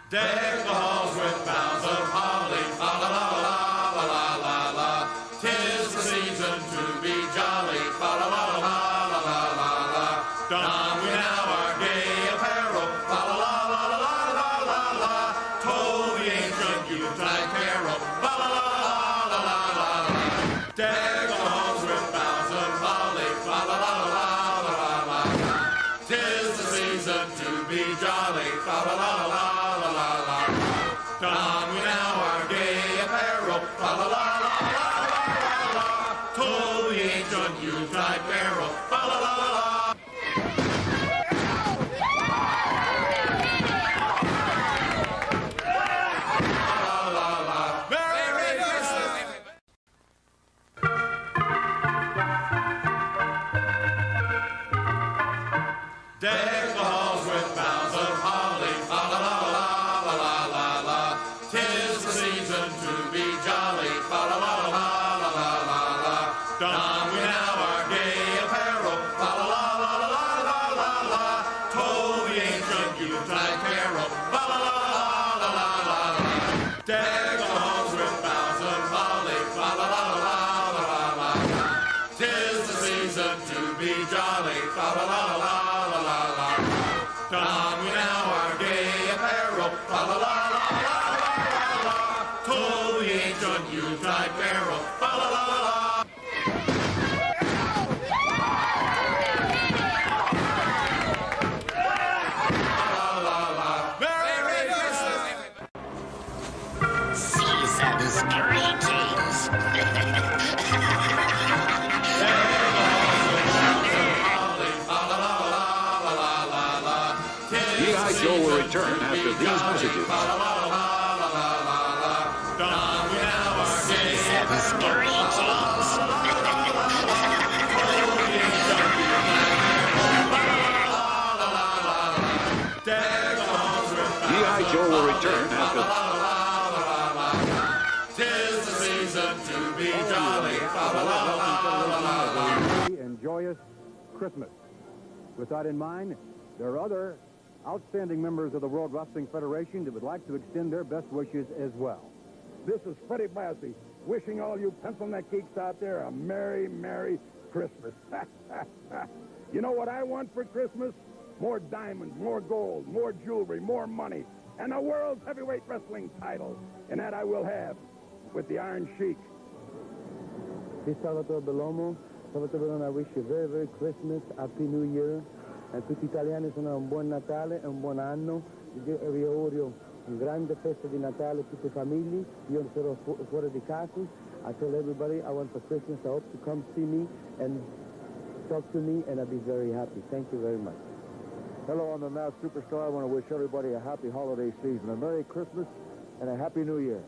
Deck the halls with boughs of holly, la la la la la la la la. 'Tis the season to be jolly, la la la la la la la la. Don we now our gay apparel, la la la la la la la la. Toll the ancient Yuletide carol, la la la la la la la. Deck the halls with boughs of holly, la la la la la la la. 'Tis the season to be jolly, la la la la la la la. Don we now our gay apparel, la la la la la la la la. Toll the ancient Yuletide carol, la la la la. Deck the halls with boughs of holly, la la la la la la la la. 'Tis the season to be jolly, la la la la la la la la. Don we now our gay apparel, la la la la la la la la. Toll the ancient Yuletide carol, la la la la la la la. Deck the halls with boughs of holly, la la la la la la la. 'Tis the season to be jolly, la la la la la la la. Don we now our gay apparel, la la la la la la la la. Toll the ancient Yuletide carol, la la la la la. Season's greetings. G.I. Joe will return after these messages. Season's greetings. G.I. Joe will return after... 'Tis the season to be jolly, la la la la la la la. And joyous Christmas. With that in mind, there are other outstanding members of the World Wrestling Federation that would like to extend their best wishes as well. This is Freddie Bassey, wishing all you pencil neck geeks out there a Merry, Merry Christmas. You know what I want for Christmas? More diamonds, more gold, more jewelry, more money, and a world's heavyweight wrestling title. And that I will have with the Iron Sheik. This is Salvatore Bellomo. Salvatore Bellomo, I wish you a very, very Christmas, Happy New Year. A tutti gli italiani sono un buon Natale e un buon anno. Vi auguro un grande festa di Natale a tutte le famiglie. Io sarò fuori di casa. I tell everybody I want for Christmas. I hope to come see me and talk to me, and I'll be very happy. Thank you very much. Hello, I'm the Masked Superstar. I want to wish everybody a happy holiday season, a Merry Christmas, and a Happy New Year.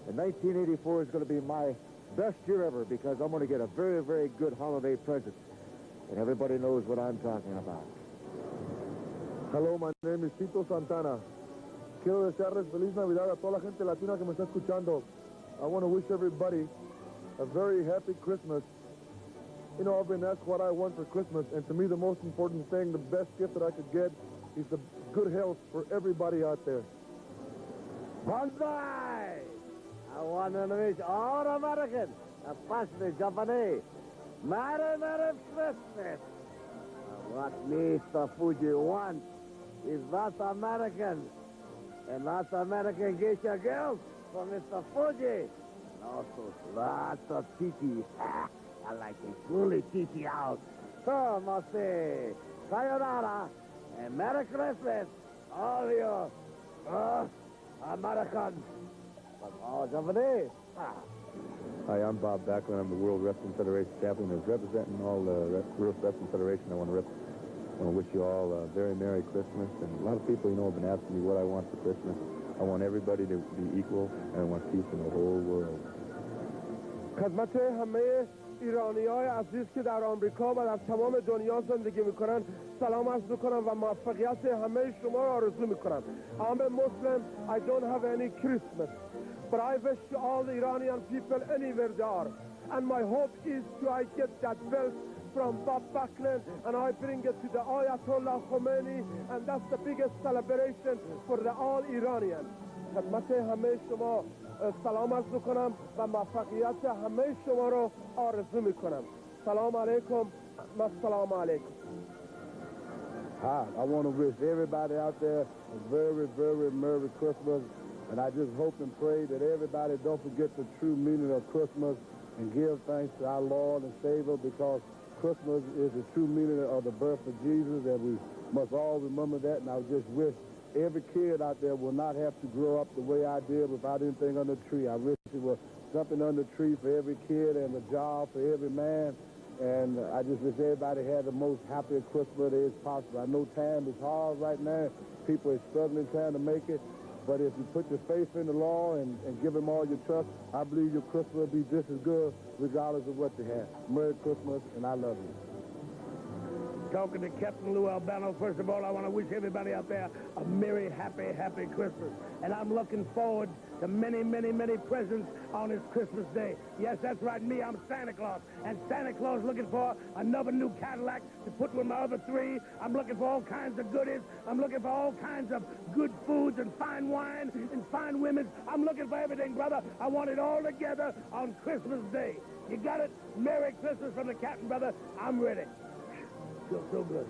And 1984 is going to be my best year ever because I'm going to get a very, very good holiday present. And everybody knows what I'm talking about. Hello, my name is Tito Santana. Quiero desearles feliz Navidad a toda la gente latina que me está escuchando. I want to wish everybody a very happy Christmas. You know, I've been asked what I want for Christmas, and to me the most important thing, the best gift that I could get is the good health for everybody out there. Bonsai! I want to wish all Americans, especially Japanese, Merry, Merry Christmas. What Mr. Fuji wants is lots of Americans, and lots of American geisha girls for Mr. Fuji. And also lots of titi. I like to fully titi out. So, must say, sayonara, and Merry Christmas, all you Americans. But all Japanese. Hi, I'm Bob Backlund. I'm the World Wrestling Federation champion. As representing all the World Wrestling Federation, I want to wish you all a very Merry Christmas. And a lot of people, you know, have been asking me what I want for Christmas. I want everybody to be equal, and I want peace in the whole world. خدمت همه ایرانی‌های عزیز که در آمریکا و در تمام دنیا زندگی می‌کنند سلام عرض می‌کنم و موفقیت همه شما را آرزو می‌کنم. I'm a Muslim. I don't have any Christmas. But I wish to all the Iranian people anywhere they are. And my hope is to I get that wealth from Bob Backlund, and I bring it to the Ayatollah Khomeini, and that's the biggest celebration for the all Iranian. خدمت همه شما سلام عرض میکنم و موفقیت همه شما رو آرزو میکنم. سلام علیکم. السلام علیکم. Hi, I want to wish everybody out there a very, very Merry Christmas. And I just hope and pray that everybody don't forget the true meaning of Christmas and give thanks to our Lord and Savior, because Christmas is the true meaning of the birth of Jesus, and we must all remember that. And I just wish every kid out there will not have to grow up the way I did without anything under the tree. I wish there was something under the tree for every kid and a job for every man. And I just wish everybody had the most happiest Christmas there is possible. I know time is hard right now. People are struggling trying to make it. But if you put your faith in the Lord and give him all your trust, I believe your Christmas will be just as good regardless of what you have. Merry Christmas, and I love you. Talking to Captain Lou Albano, first of all, I want to wish everybody out there a merry, happy Christmas. And I'm looking forward to many, many, many presents on this Christmas Day. Yes, that's right, me, I'm Santa Claus. And Santa Claus looking for another new Cadillac to put with my other three. I'm looking for all kinds of goodies. I'm looking for all kinds of good foods and fine wine and fine women. I'm looking for everything, brother. I want it all together on Christmas Day. You got it? Merry Christmas from the Captain, brother. I'm ready. Feels so good.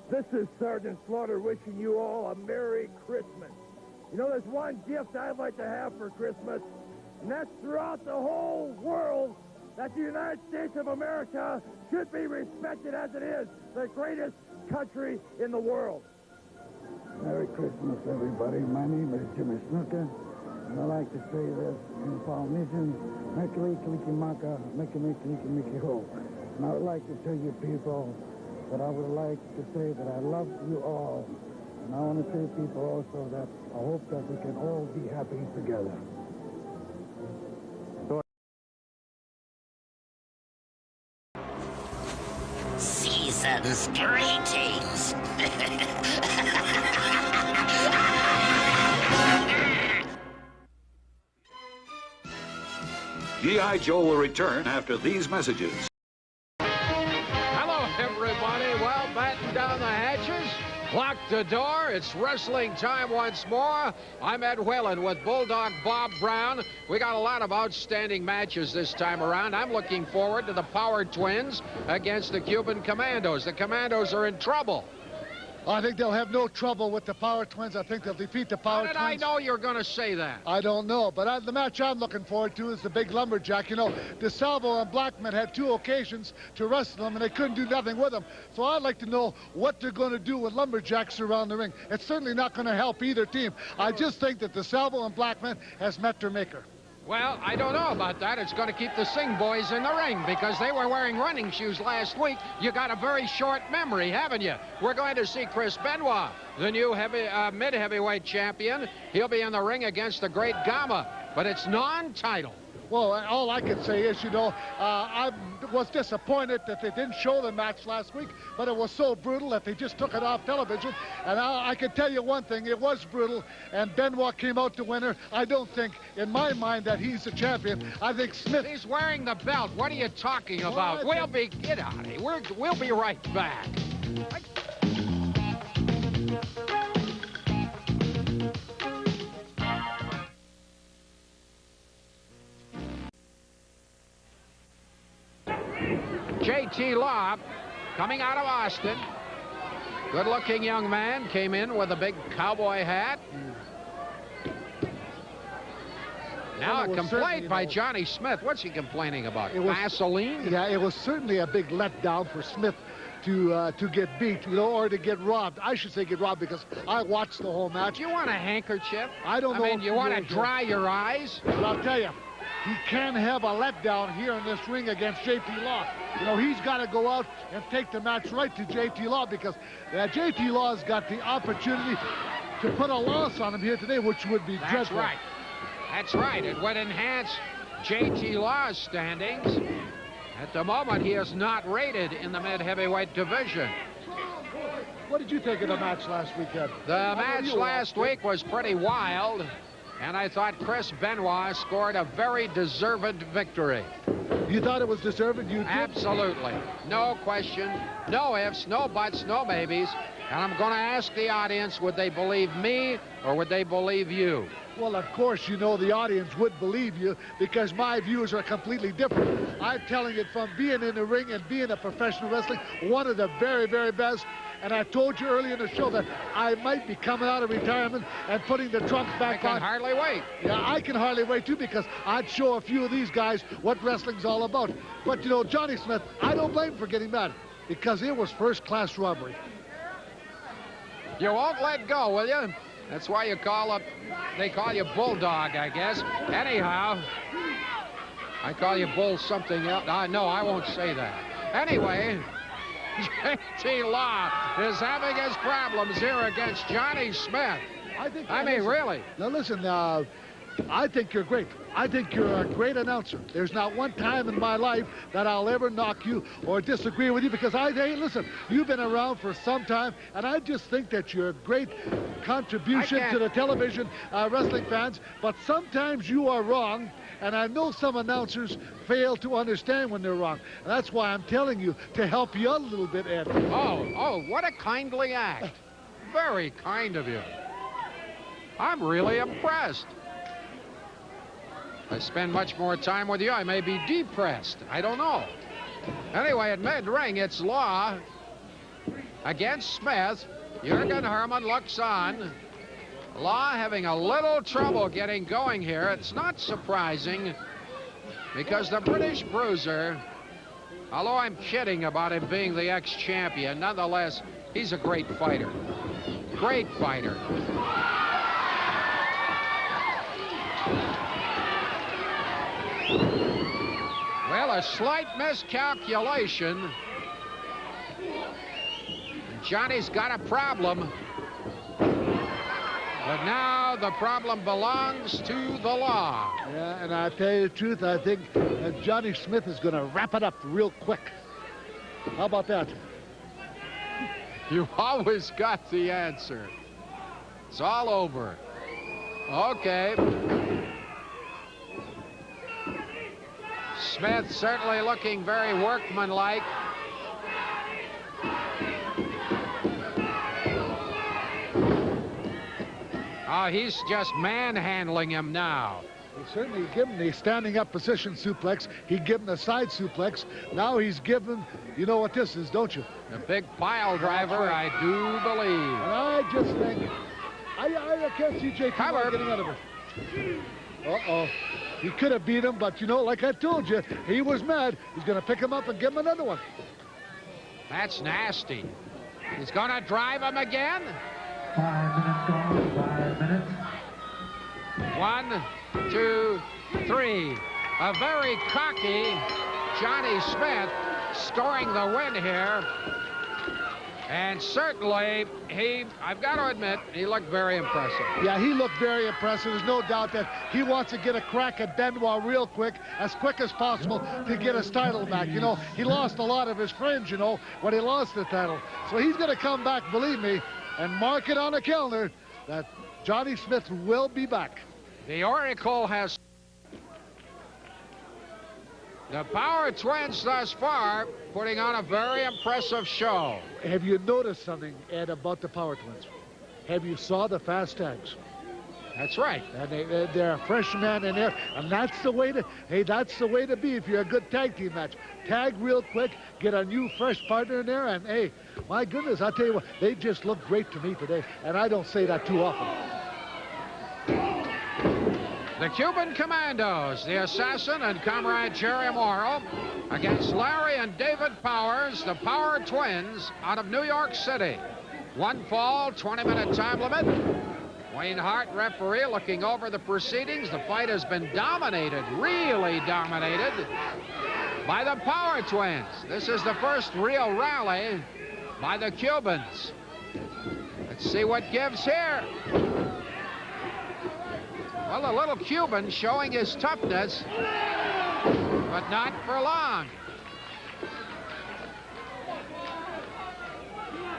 This is Sergeant Slaughter wishing you all a Merry Christmas. You know, there's one gift I'd like to have for Christmas, and that's throughout the whole world that the United States of America should be respected as it is the greatest country in the world. Merry Christmas, everybody. My name is Jimmy Snooker, and I like to say this in Polynesian, Mekili Kalikimaka, Meki Ho. And I would like to tell you people that I would like to say that I love you all. And I want to tell people also that I hope that we can all be happy together. Season's greetings. G.I. Joe will return after these messages. Hello, everybody. Well, batten down the hatches, lock the door. It's wrestling time once more. I'm Ed Whalen with Bulldog Bob Brown. We got a lot of outstanding matches this time around. I'm looking forward to the Power Twins against the Cuban Commandos. The Commandos are in trouble. I think they'll have no trouble with the Power Twins. I think they'll defeat the Power Twins. How did I know you're going to say that? I don't know, but the match I'm looking forward to is the Big Lumberjack. You know, DeSalvo and Blackman had 2 occasions to wrestle them, and they couldn't do nothing with them. So I'd like to know what they're going to do with Lumberjacks around the ring. It's certainly not going to help either team. I just think that DeSalvo and Blackman has met their maker. Well, I don't know about that. It's going to keep the Singh boys in the ring because they were wearing running shoes last week. You got a very short memory, haven't you? We're going to see Chris Benoit, the new mid-heavyweight champion. He'll be in the ring against the Great Gama, but it's non-title. Well, all I can say is, you know, I was disappointed that they didn't show the match last week, but it was so brutal that they just took it off television. And I can tell you one thing, it was brutal, and Benoit came out the winner. I don't think, in my mind, that he's the champion. I think Smith... He's wearing the belt. What are you talking about? Get out of here. We'll be right back. J.T. Law, coming out of Austin. Good-looking young man, came in with a big cowboy hat. Now a complaint by Johnny Smith. What's he complaining about? Vaseline? Yeah, it was certainly a big letdown for Smith to get beat, you know, or to get robbed. I should say get robbed because I watched the whole match. Do you want a handkerchief? I don't know. I mean, you want to dry your eyes? But I'll tell you, he can have a letdown here in this ring against J.T. Law. You know, he's got to go out and take the match right to J.T. Law because J.T. Law's got the opportunity to put a loss on him here today, which would be dreadful. That's right. That's right. It would enhance J.T. Law's standings. At the moment, he is not rated in the mid-heavyweight division. What did you think of the match last weekend? The match last week was pretty wild. And I thought Chris Benoit scored a very deserved victory. You thought it was deserved? You did? Absolutely. No question, no ifs, no buts, no maybes. And I'm going to ask the audience, would they believe me or would they believe you? Well, of course, you know the audience would believe you because my views are completely different. I'm telling it from being in the ring and being a professional wrestling, one of the very, very best. And I told you earlier in the show that I might be coming out of retirement and putting the trunks back on. I can hardly wait. Yeah, I can hardly wait, too, because I'd show a few of these guys what wrestling's all about. But, you know, Johnny Smith, I don't blame him for getting mad because it was first-class robbery. You won't let go, will you? That's why you they call you Bulldog, I guess. Anyhow, I call you Bull something else. No, I won't say that. Anyway, J.T. Law is having his problems here against Johnny Smith. I mean, really. Now, listen, I think you're great. I think you're a great announcer. There's not one time in my life that I'll ever knock you or disagree with you because hey, listen, you've been around for some time, and I just think that you're a great contribution to the television wrestling fans, but sometimes you are wrong, and I know some announcers fail to understand when they're wrong. And that's why I'm telling you to help you out a little bit, Ed. Oh, what a kindly act. Very kind of you. I'm really impressed. If I spend much more time with you, I may be depressed. I don't know. Anyway, at mid-ring, it's Law against Smith. Jurgen Herman looks on. Law having a little trouble getting going here. It's not surprising because the British Bruiser, although I'm kidding about him being the ex-champion, nonetheless, he's a great fighter. Great fighter. Well, a slight miscalculation. Johnny's got a problem. But now the problem belongs to the Law. Yeah, and I tell you the truth, I think Johnny Smith is going to wrap it up real quick. How about that? You always got the answer. It's all over. Okay. Smith certainly looking very workmanlike. Oh, he's just manhandling him now. He certainly gave him the standing up position suplex. He gave him the side suplex. Now he's given, you know what this is, don't you? The big pile driver, I do believe. And I just think, I can't see J.T. getting out of it. Uh-oh. He could have beat him, but, you know, like I told you, he was mad. He's going to pick him up and give him another one. That's nasty. He's going to drive him again. 5 minutes gone, 5 minutes. 1, 2, 3. A very cocky Johnny Smith scoring the win here. And certainly, I've got to admit, he looked very impressive. Yeah, he looked very impressive. There's no doubt that he wants to get a crack at Benoit real quick as possible, to get his title back. You know, he lost a lot of his friends, you know, when he lost the title. So he's going to come back, believe me, and mark it on the calendar that Johnny Smith will be back. The Oracle has... The Power Twins thus far putting on a very impressive show. Have you noticed something, Ed, about the Power Twins? Have you saw the fast tags? That's right. And they're a fresh man in there, and that's the way to, that's the way to be if you're a good tag team match. Tag real quick, get a new fresh partner in there, and hey, my goodness, I'll tell you what, they just look great to me today, and I don't say that too often. The Cuban Commandos, the Assassin and Comrade Jerry Morrow, against Larry and David Powers, the Power Twins, out of New York City. 1 fall, 20-minute time limit. Wayne Hart, referee, looking over the proceedings. The fight has been dominated, really dominated, by the Power Twins. This is the first real rally by the Cubans. Let's see what gives here. Well, the little Cuban showing his toughness, but not for long.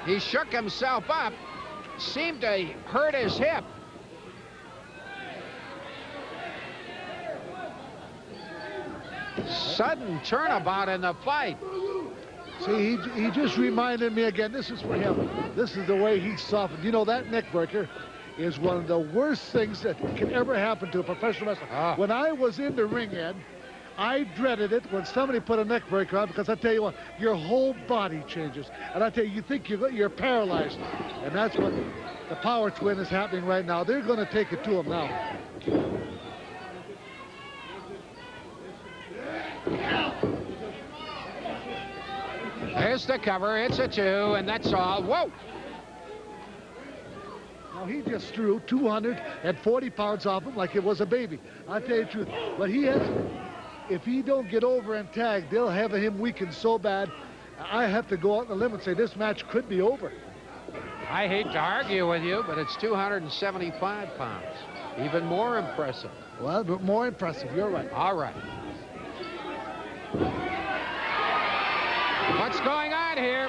He shook himself up, seemed to hurt his hip. sudden turnabout in the fight. See, he just reminded me again, this is for him. This is the way he softened. You know, that neck breaker is one of the worst things that can ever happen to a professional wrestler. When I was in the ring, Ed, I dreaded it when somebody put a neck breaker on, because I tell you what, your whole body changes. And I tell you, you think you're paralyzed. And that's what the power twin is happening right now. They're going to take it to him now. There's the cover. It's a 2, and that's all. Whoa! Now, he just threw 240 pounds off him like it was a baby. I'll tell you the truth. But he has, if he don't get over and tag, they'll have him weakened so bad. I have to go out on the limb and say this match could be over. I hate to argue with you, but it's 275 pounds. Even more impressive. Well, but more impressive. You're right. All right. What's going on here?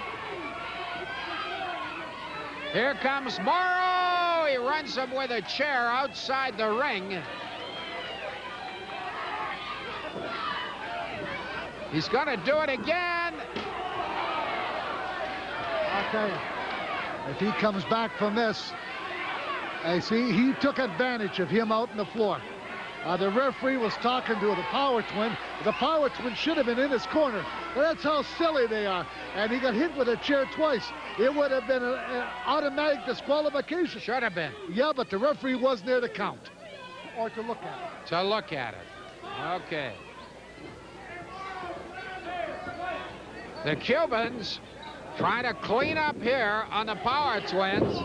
Here comes Morrow. He runs him with a chair outside the ring. He's going to do it again. I'll tell you, if he comes back from this, I see he took advantage of him out on the floor. The referee was talking to the power twin. The power twin should have been in his corner. But that's how silly they are. And he got hit with a chair twice. It would have been an automatic disqualification. Should have been. Yeah, but the referee wasn't there to count. Or to look at it. To look at it. Okay. The Cubans trying to clean up here on the power twins.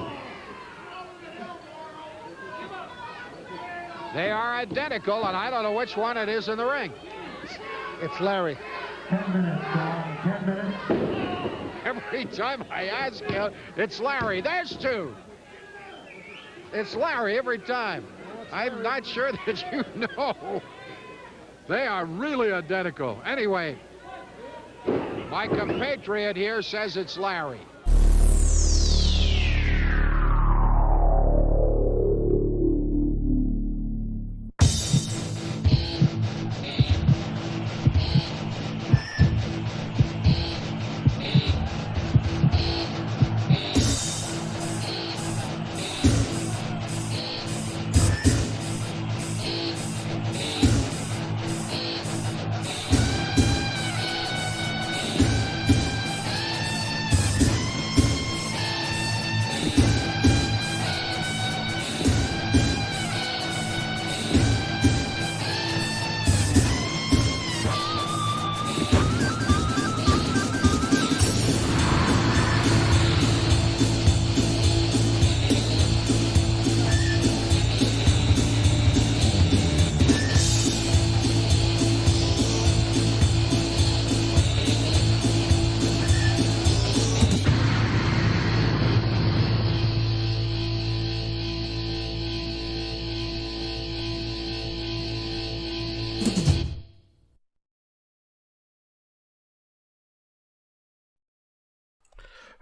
They are identical, and I don't know which one it is in the ring. It's Larry. 10 minutes, Tom. 10 minutes. Every time I ask you, it's Larry. There's 2. It's Larry every time. I'm not sure that you know. They are really identical. Anyway, my compatriot here says it's Larry.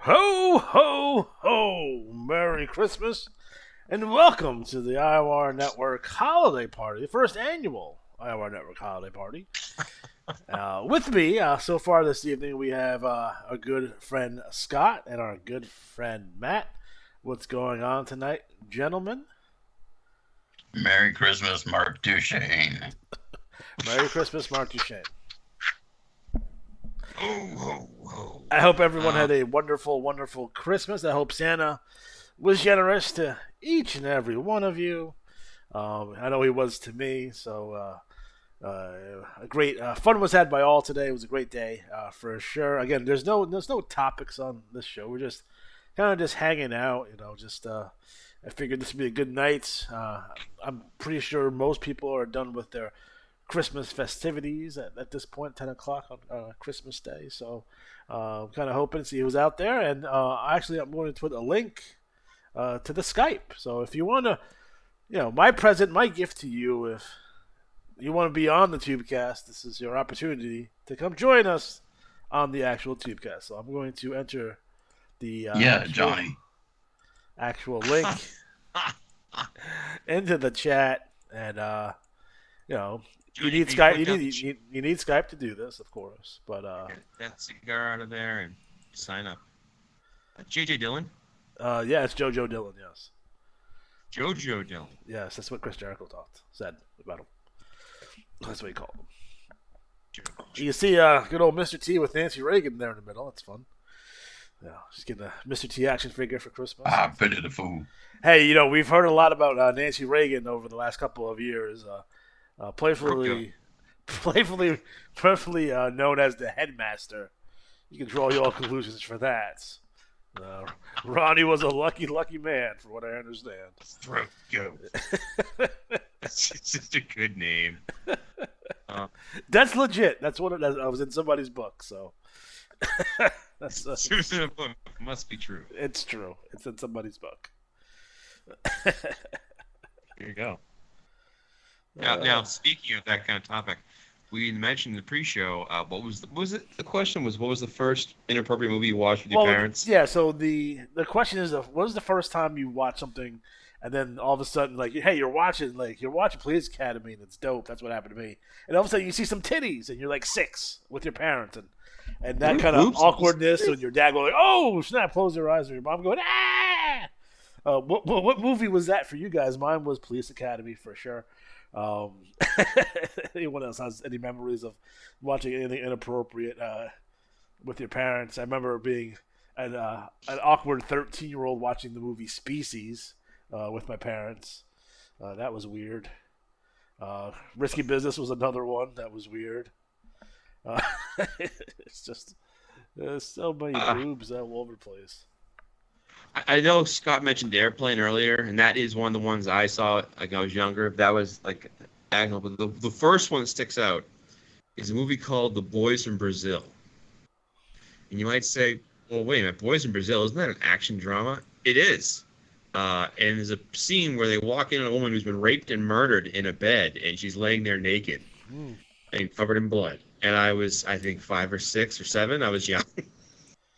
Ho, ho, ho! Merry Christmas, and welcome to the IWAR Network Holiday Party, the first annual IWAR Network Holiday Party. With me, so far this evening, we have our good friend Scott and our good friend Matt. What's going on tonight, gentlemen? Merry Christmas, Mark Duchesne. Merry Christmas, Mark Duchesne. Oh, I hope everyone had a wonderful, wonderful Christmas. I hope Santa was generous to each and every one of you. I know he was to me. So a great fun was had by all today. It was a great day for sure. Again, there's no topics on this show. We're just kind of just hanging out. I figured this would be a good night. I'm pretty sure most people are done with their Christmas festivities at this point, 10 o'clock on Christmas Day. So I'm kind of hoping to see who's out there. And actually, I'm going to put a link to the Skype. So if you want to, my present, my gift to you, if you want to be on the Tubecast, this is your opportunity to come join us on the actual Tubecast. So I'm going to enter the actual link into the chat. And, You need Skype. You need Skype to do this, of course. But Get that cigar out of there and sign up. J.J. Dillon. Yeah, it's JoJo Dillon. Yes. JoJo Dillon. Yes, that's what Chris Jericho said about him. That's what he called him. You see, good old Mr. T with Nancy Reagan there in the middle. That's fun. Yeah, just getting a Mr. T action figure for Christmas. Pity the fool. Hey, we've heard a lot about Nancy Reagan over the last couple of years. Playfully known as the headmaster. You can draw your own conclusions for that. Ronnie was a lucky man, from what I understand. Throat goat. That's just a good name. That's legit. That's what I was in somebody's book, so. That's must be true. It's true. It's in somebody's book. Here you go. Now, speaking of that kind of topic, we mentioned in the pre-show. What was the question was, what was the first inappropriate movie you watched with your parents? Yeah. So the question is, what was the first time you watched something, and then all of a sudden, like, hey, you're watching Police Academy, and it's dope. That's what happened to me. And all of a sudden, you see some titties, and you're like 6 with your parents, and that kind of awkwardness, and your dad going, "Oh snap!" Close your eyes, or your mom going, "Ah!" What movie was that for you guys? Mine was Police Academy for sure. Anyone else has any memories of watching anything inappropriate with your parents? I remember being an awkward 13-year-old watching the movie Species with my parents. That was weird. Risky Business was another one that was weird. It's just there's so many boobs all over the place. I know Scott mentioned Airplane earlier, and that is one of the ones I saw like I was younger. That was like, but the first one that sticks out is a movie called The Boys from Brazil. And you might say, well, wait a minute, Boys in Brazil, isn't that an action drama? It is. And there's a scene where they walk in on a woman who's been raped and murdered in a bed, and she's laying there naked and covered in blood. And I was, I think, 5 or 6 or 7. I was young.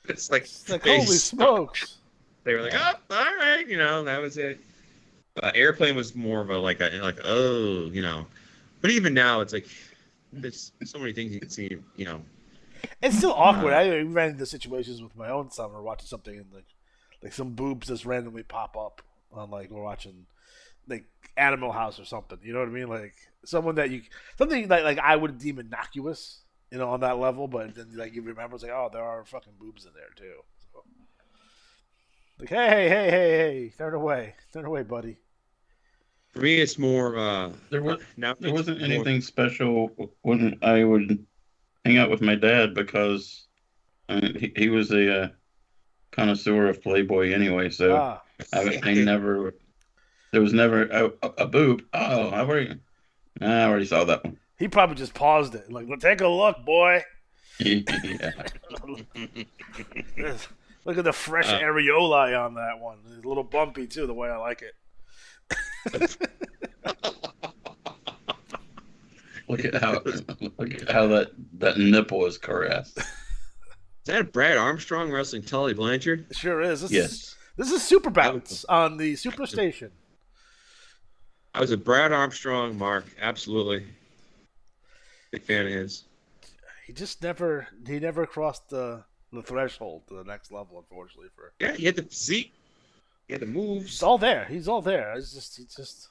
It's like holy smokes. They were like, oh, all right, that was it. Airplane was more of a oh, But even now, it's like, there's so many things you can see, It's still awkward. I ran into situations with my own son. We're watching something and like some boobs just randomly pop up on we're watching like Animal House or something. You know what I mean? Like something that I would deem innocuous, on that level. But then you remember, it's like, oh, there are fucking boobs in there too. So, like, hey, turn away, buddy. For me, it's more. There wasn't anything special when I would hang out with my dad because he was a connoisseur of Playboy anyway. So there was never a boob. Oh, I already saw that one. He probably just paused it. Like, take a look, boy. Yeah. Look at the fresh areolae on that one. It's a little bumpy too, the way I like it. Look at how that nipple is caressed. Is that Brad Armstrong wrestling Tully Blanchard? It sure is. Yes. This is Super Bounce on the Superstation. I was a Brad Armstrong mark, absolutely. Big fan of his. He just never crossed the threshold to the next level, unfortunately. Yeah, he had the physique. He had the moves. He's all there. It's just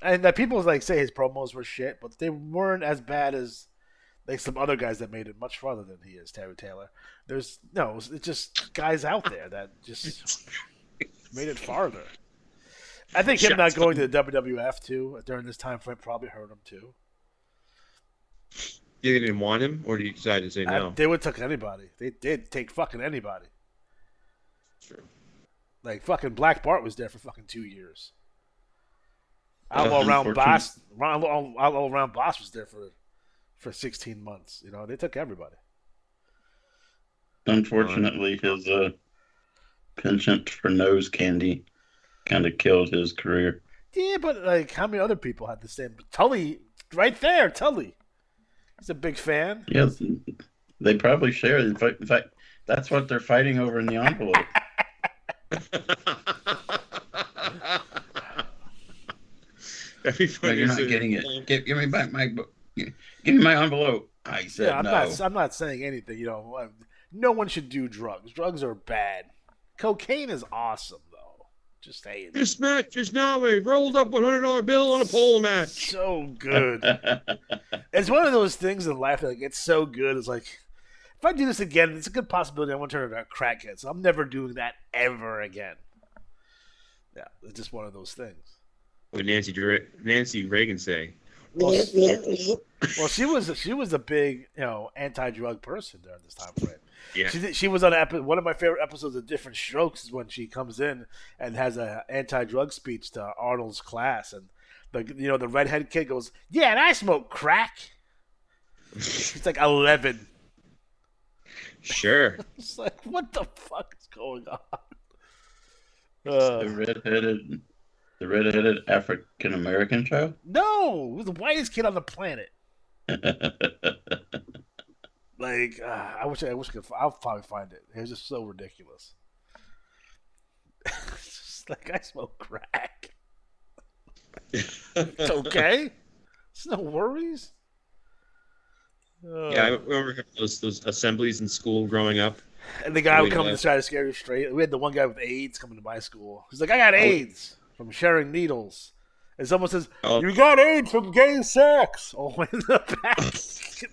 and that people say his promos were shit, but they weren't as bad as some other guys that made it much farther than he is, Terry Taylor. It's just guys out there that just made it farther. I think him not going to the WWF too during this time frame probably hurt him too. You didn't want him, or did you decide to say no? They would take anybody. They did take fucking anybody. True. Like fucking Black Bart was there for fucking 2 years. Outlaw Round Boss was there for 16 months. They took everybody. Unfortunately, his penchant for nose candy kind of killed his career. Yeah, but how many other people had the same? Tully, right there, Tully. He's a big fan. Yes, they probably share. In fact, that's what they're fighting over in the envelope. No, you're not getting it. Give me back my book. Give me my envelope. I said Yeah, no. I'm not saying anything. You know, no one should do drugs. Drugs are bad. Cocaine is awesome, though. Just saying. This match is now a rolled up $100 bill on a pole match. So good. It's one of those things in life that like, it's so good. It's like, if I do this again, it's a good possibility I won't turn into a crackhead. So I'm never doing that ever again. Yeah, it's just one of those things. What did Nancy Reagan say? Well, she was a big anti-drug person during this time frame. Yeah. She was on one of my favorite episodes of Different Strokes is when she comes in and has an anti-drug speech to Arnold's class, and the redhead kid goes, "Yeah, and I smoke crack." She's like 11. Sure. It's like, what the fuck is going on? The redheaded African American child? No, it was the whitest kid on the planet. Like, I wish I could. I'll probably find it. It was just so ridiculous. It's just like, I smoke crack. It's okay. There's no worries. Yeah, I remember those assemblies in school growing up. And the guy would come and try to scare you straight. We had the one guy with AIDS coming to my school. He's like, I got AIDS from sharing needles. And someone says, you got AIDS from gay sex. Oh, in the back.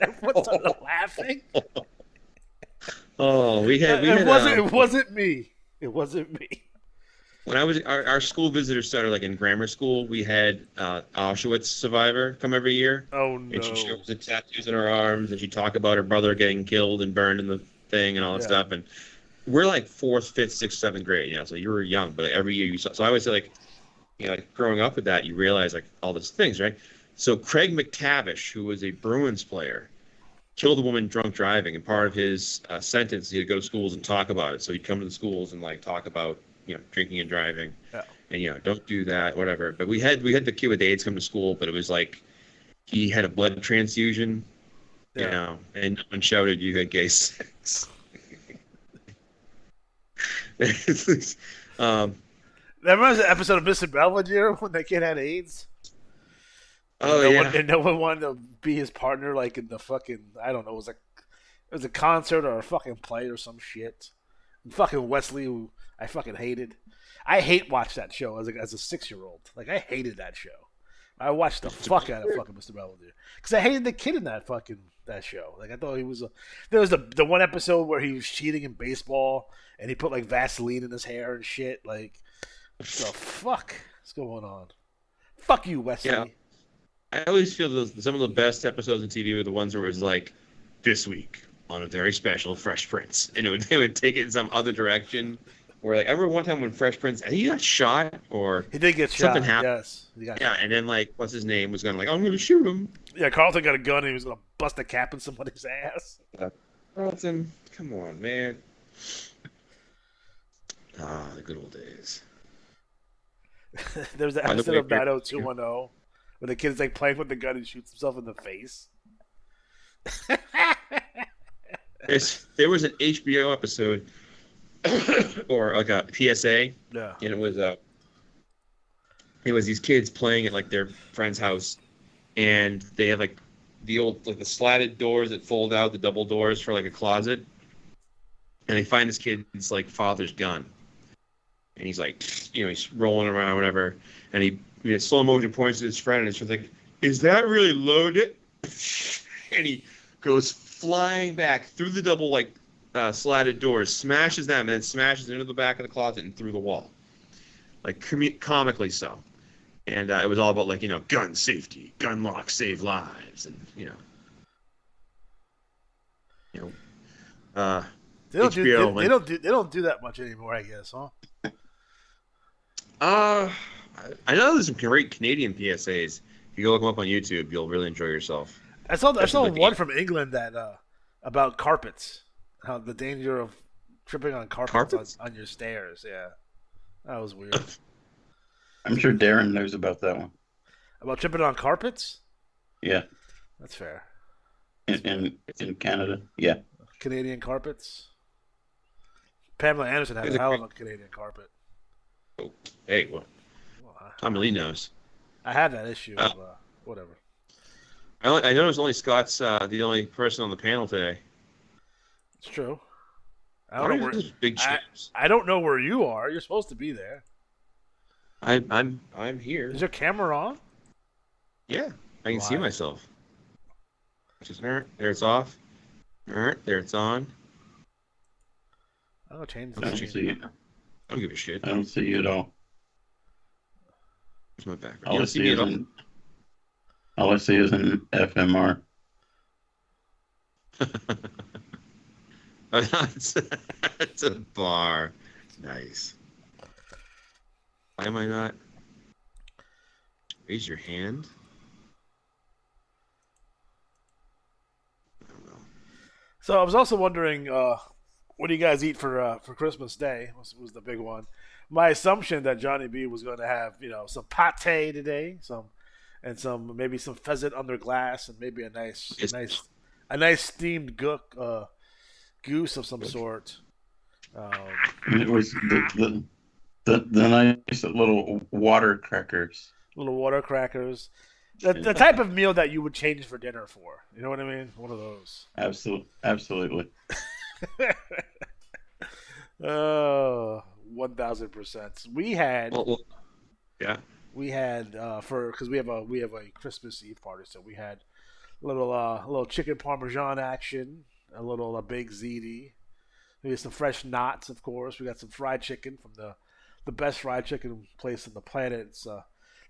Everyone started laughing. Oh, it wasn't me. It wasn't me. When I was our school visitors started like in grammar school, we had Auschwitz survivor come every year. Oh no! And she'd show us the tattoos on her arms, and she'd talk about her brother getting killed and burned in the thing and all that stuff. And we're like 4th, 5th, 6th, 7th grade, so you were young, but every year you saw. So I always say like, like growing up with that, you realize like all these things, right? So Craig McTavish, who was a Bruins player, killed a woman drunk driving, and part of his sentence, he'd go to schools and talk about it. So he'd come to the schools and like talk about drinking and driving, and don't do that, whatever. But we had the kid with AIDS come to school, but it was like he had a blood transfusion, and no one shouted, "You had gay sex." That reminds an episode of Mr. Belvedere when that kid had AIDS. Oh, and no one wanted to be his partner, like in the fucking, I don't know, it was a concert or a fucking play or some shit. And fucking Wesley, who I fucking hated. I hate watch that show as a 6-year-old. Like, I hated that show. I watched the fuck out of fucking Mr. Belvedere because I hated the kid in that show. Like, I thought he was there was the one episode where he was cheating in baseball and he put like Vaseline in his hair and shit. Like, what the fuck is going on? Fuck you, Wesley. Yeah. I always feel some of the best episodes on TV were the ones where it was like, this week on a very special Fresh Prince, and they would take it in some other direction. Where like I remember one time when Fresh Prince, he got shot or he did get something shot. happened. Yes, he got shot. And then like what's his name was going like, I'm gonna shoot him. Yeah, Carlton got a gun and he was gonna bust a cap in somebody's ass. Carlton, come on, man. The good old days. There's the episode of 90210 where the kid's like playing with the gun and shoots himself in the face. There was an HBO episode or like a PSA, and it was these kids playing at like their friend's house, and they have like the old like the slatted doors that fold out, the double doors for like a closet, and they find this kid's like father's gun, and he's like he's rolling around or whatever, and he slow motion points to his friend, and it's just like, is that really loaded? And he goes flying back through the double like slatted doors, smashes them, and then smashes into the back of the closet and through the wall, like comically so. And it was all about like gun safety, gun locks save lives, and they don't HBO, they don't do that much anymore, I guess, huh? I know there's some great Canadian PSAs. If you go look them up on YouTube, you'll really enjoy yourself. I saw one from England that about carpets, how the danger of tripping on carpets? On your stairs. Yeah, that was weird. I'm sure Darren knows about that one. About tripping on carpets? Yeah, that's fair. In Canada, yeah. Canadian carpets. Pamela Anderson had a hell of a Canadian carpet. Oh, hey, well, Tommy Lee knows. I had that issue. Whatever. I noticed only Scott's the only person on the panel today. It's true. I What don't are know where. those big chips? I don't know where you are. You're supposed to be there. I'm here. Is your camera on? Yeah, I can see myself. Just there it's off. There it's on. I'll change I don't see it. I don't give a shit. I don't see you at all. Where's my background? All You I don't see see me is at all? all I see is an FMR. That's a bar. Nice. Why am I not? Raise your hand. So I was also wondering, what do you guys eat for Christmas Day? Was the big one. My assumption that Johnny B was going to have, some pate today, maybe some pheasant under glass, and maybe a nice steamed goose of some sort. It was the nice little water crackers. Little water crackers. The type of meal that you would change for dinner for. You know what I mean? One of those. Absolutely. Oh, 1,000%. We had. Yeah. We had because we have a Christmas Eve party, so we had a little chicken parmesan action, a little baked ziti, maybe some fresh knots, of course. We got some fried chicken from the best fried chicken place on the planet. It's a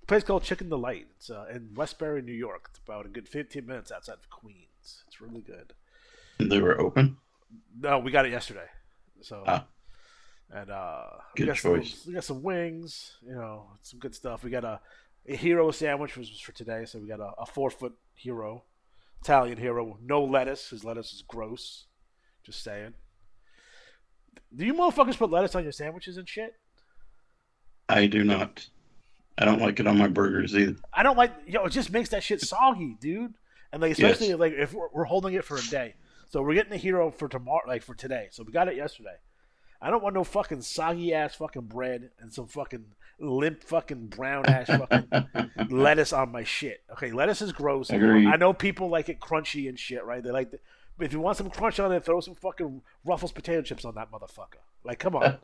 place called Chicken Delight. It's in Westbury, New York. It's about a good 15 minutes outside of Queens. It's really good. They were open? No, we got it yesterday. So, and good choice. We got some wings, some good stuff. We got a hero sandwich, which was for today. So we got a 4-foot hero, Italian hero, no lettuce. His lettuce is gross. Just saying. Do you motherfuckers put lettuce on your sandwiches and shit? I do not. I don't like it on my burgers either. I don't like, it just makes that shit soggy, dude. And especially if we're holding it for a day. So we're getting the hero for tomorrow, for today. So we got it yesterday. I don't want no fucking soggy ass fucking bread and some fucking limp fucking brown ass fucking lettuce on my shit. Okay, lettuce is gross. Agreed. I know people like it crunchy and shit, right? They like the, but if you want some crunch on it, throw some fucking Ruffles potato chips on that motherfucker. Like, come on.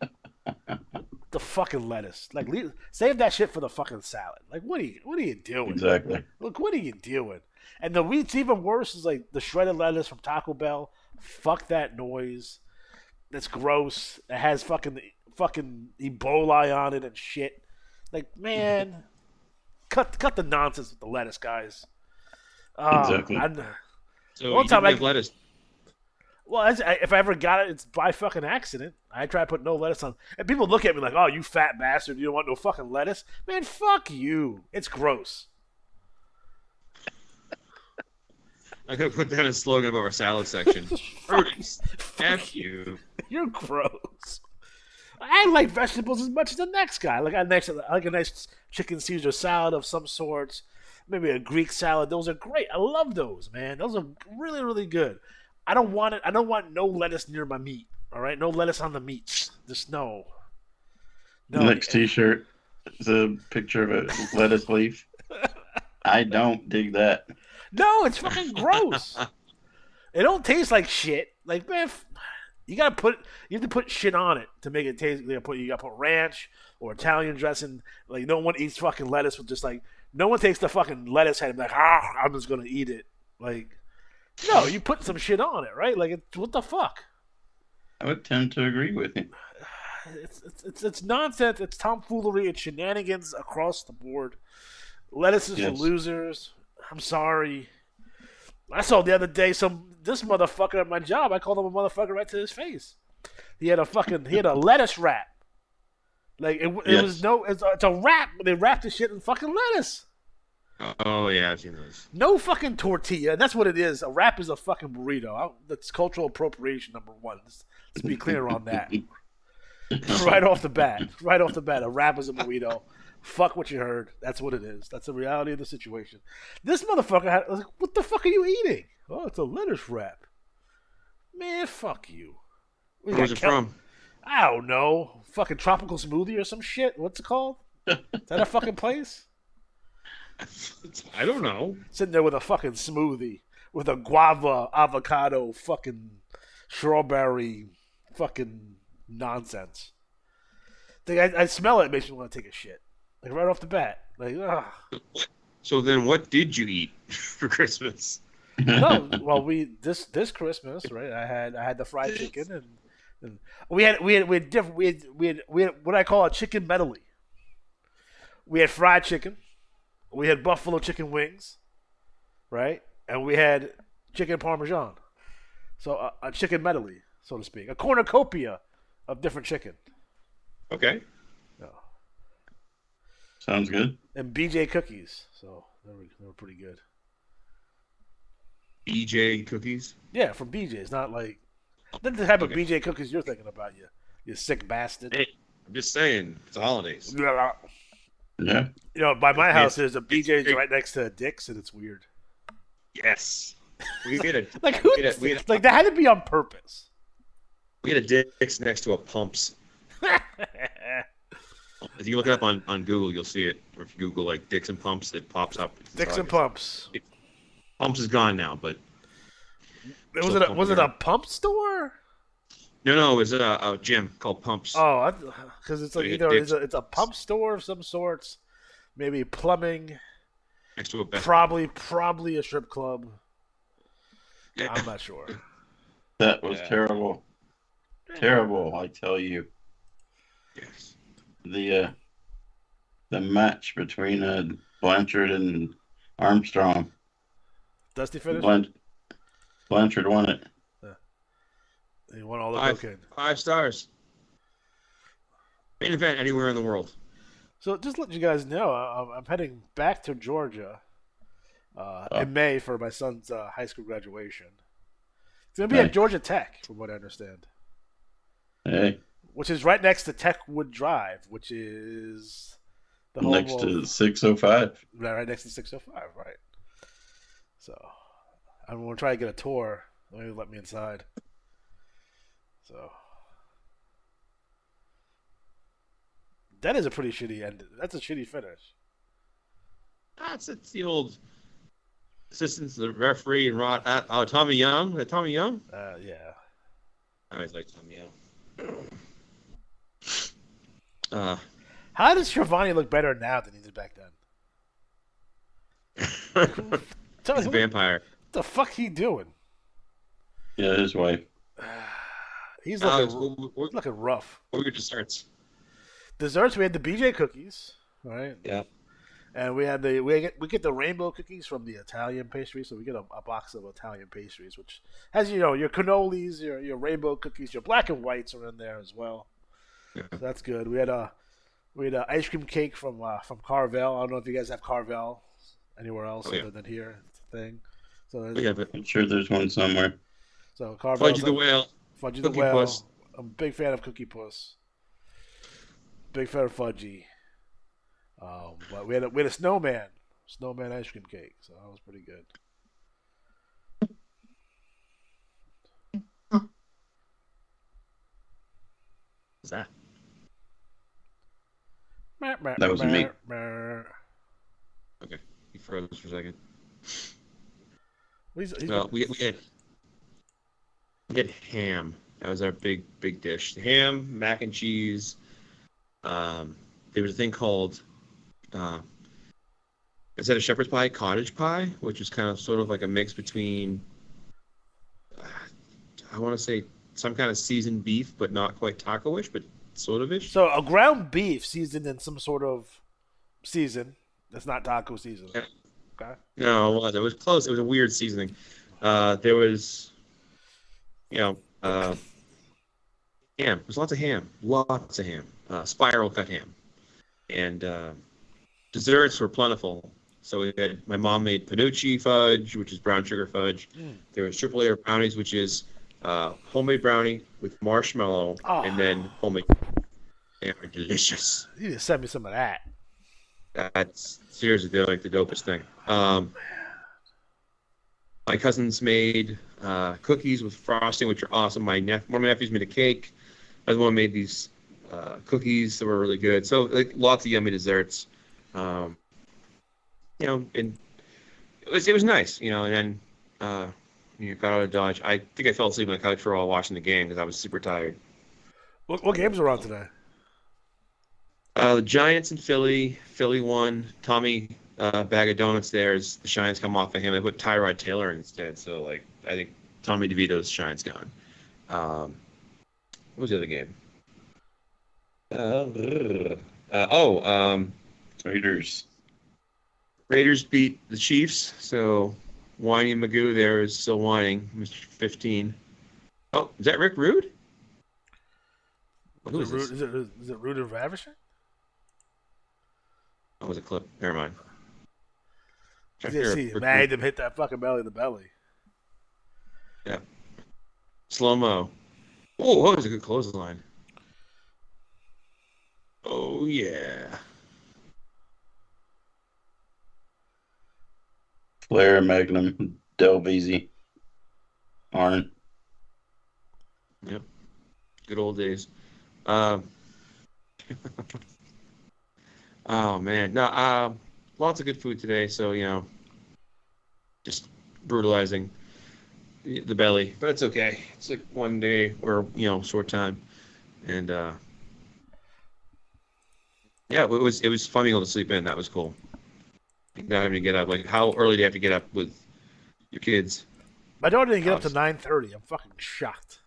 The fucking lettuce. Like, save that shit for the fucking salad. Like, what are you doing? Exactly. Look, what are you doing? And the wheat's even worse is like the shredded lettuce from Taco Bell. Fuck that noise. That's gross. It has fucking Ebola on it and shit. Like, man, cut the nonsense with the lettuce, guys. Exactly. So you didn't have lettuce. Well, if I ever got it, it's by fucking accident. I try to put no lettuce on. And people look at me like, oh, you fat bastard. You don't want no fucking lettuce? Man, fuck you. It's gross. I could put that in a slogan about our salad section. F you. You're gross. I like vegetables as much as the next guy. I like a nice chicken Caesar salad of some sorts. Maybe a Greek salad. Those are great. I love those, man. Those are really, really good. I don't want it. I don't want no lettuce near my meat. All right, no lettuce on the meats. Just no. The next T-shirt is a picture of a lettuce leaf. I don't dig that. No, it's fucking gross. It don't taste like shit. Like, man, you have to put shit on it to make it taste. You gotta put ranch or Italian dressing. Like, no one eats fucking lettuce with just like, no one takes the fucking lettuce head and be like, I'm just gonna eat it. Like, no, you put some shit on it, right? Like, what the fuck? I would tend to agree with you. It's nonsense. It's tomfoolery. It's shenanigans across the board. Lettuce is for losers. I'm sorry. I saw the other day this motherfucker at my job. I called him a motherfucker right to his face. He had a lettuce wrap. Like it's a wrap. They wrapped the shit in fucking lettuce. Oh yeah, I've seen those. No fucking tortilla. That's what it is. A wrap is a fucking burrito. That's cultural appropriation number one. Let's be clear on that. Right off the bat, a wrap is a burrito. Fuck what you heard. That's what it is. That's the reality of the situation. This motherfucker I was like, what the fuck are you eating? Oh, it's a lettuce wrap. Man, fuck you. Where's it from? I don't know. Fucking tropical smoothie or some shit. What's it called? Is that a fucking place? I don't know. Sitting there with a fucking smoothie with a guava, avocado, fucking strawberry, fucking nonsense. I smell it, makes me want to take a shit. Like right off the bat. Like, ugh. So then, what did you eat for Christmas? No, well, this Christmas, right? I had the fried chicken, and we had what I call a chicken medley. We had fried chicken, we had buffalo chicken wings, right? And we had chicken parmesan. So a chicken medley, so to speak, a cornucopia of different chicken. Okay. Yeah. Sounds good. And BJ cookies, so they were pretty good. BJ cookies? Yeah, from BJ's, not the type of BJ cookies you're thinking about, you sick bastard. Hey, I'm just saying, it's the holidays. Yeah. You know, by my house, there's a BJ's right next to Dick's, and it's weird. Yes. We get a that had to be on purpose. We had a Dick's next to a Pumps. If you look it up on Google, you'll see it. Or if you Google like Dick's and Pumps, it pops up. Dick's and Pumps. Pumps is gone now, but was it a pump store? No, it was a gym called Pumps. Oh, because it's like either it's a pump store of some sorts, maybe plumbing. Next to a Best probably a strip club. Yeah. I'm not sure. That was terrible. Terrible, I tell you. Yes. The match between Blanchard and Armstrong. Dusty finish? Blanchard won it. Yeah. He won all the cocaine. 5 stars. Main event anywhere in the world. So just to let you guys know, I'm heading back to Georgia in May for my son's high school graduation. It's going to be at Georgia Tech, from what I understand. Hey. Which is right next to Techwood Drive, which is the home next to 605. Right next to 605, right. So I'm going to try to get a tour. Let me inside. So that is a pretty shitty end. That's a shitty finish. It's the old assistant to the referee and Rod. Tommy Young. Tommy Young? Yeah. I always like Tommy Young. How does Schiavone look better now than he did back then? He's a vampire. What the fuck he doing? Yeah, his wife. He's looking rough. What were your desserts? Desserts, we had the BJ cookies, right? Yeah. And we had we get the rainbow cookies from the Italian pastry, so we get a box of Italian pastries, which has your cannolis, your rainbow cookies, your black and whites are in there as well. Yeah. So that's good. We had a ice cream cake from Carvel. I don't know if you guys have Carvel anywhere else other than here. It's a thing. So I'm sure there's one somewhere. So Carvel. Fudgy the Whale. Fudgy the Whale. Puss. I'm a big fan of Cookie Puss. Big fan of Fudgy. But we had a snowman ice cream cake, so that was pretty good. What's that? That was me. Okay, he froze for a second. Well, we had ham. That was our big dish. Ham, mac and cheese. There was a thing called instead of shepherd's pie, cottage pie, which is kind of sort of like a mix between I want to say some kind of seasoned beef, but not quite taco-ish, but sort of ish. So a ground beef seasoned in some sort of season that's not taco season. Yeah. Okay. No, it was close. It was a weird seasoning. There was, ham. There's lots of ham. Spiral cut ham, and desserts were plentiful. So we had my mom made panucci fudge, which is brown sugar fudge. There was triple layer brownies, which is homemade brownie with marshmallow, and then homemade. They are delicious. You need to send me some of that. That's seriously, they're like the dopest thing. My cousins made cookies with frosting, which are awesome. One of my nephews made a cake. Another one made these cookies that were really good. So like lots of yummy desserts. and it was nice, and then got out of Dodge. I think I fell asleep on the couch for a while watching the game because I was super tired. What games are on today? The Giants and Philly. Philly won. Tommy bag of donuts there as the shine's come off of him. They put Tyrod Taylor in instead. So I think Tommy DeVito's shine's gone. What was the other game? Raiders. Raiders beat the Chiefs. So Whiny Magoo there is still whining. Mr. 15. Oh, is that Rick Rude? Who is this? Is it Rude and Ravishing? That was a clip. Never mind. Made them hit that fucking belly to belly. Yeah. Slow-mo. Oh, that was a good clothesline. Oh, yeah. Flair, Magnum, Delvezzi, Arn. Yep. Good old days. Oh man, no. Lots of good food today. So just brutalizing the belly, but it's okay. It's like one day or short time, and yeah, it was fun being able to sleep in. That was cool. Not having to get up. Like, how early do you have to get up with your kids? My daughter didn't get up to 9:30. I'm fucking shocked.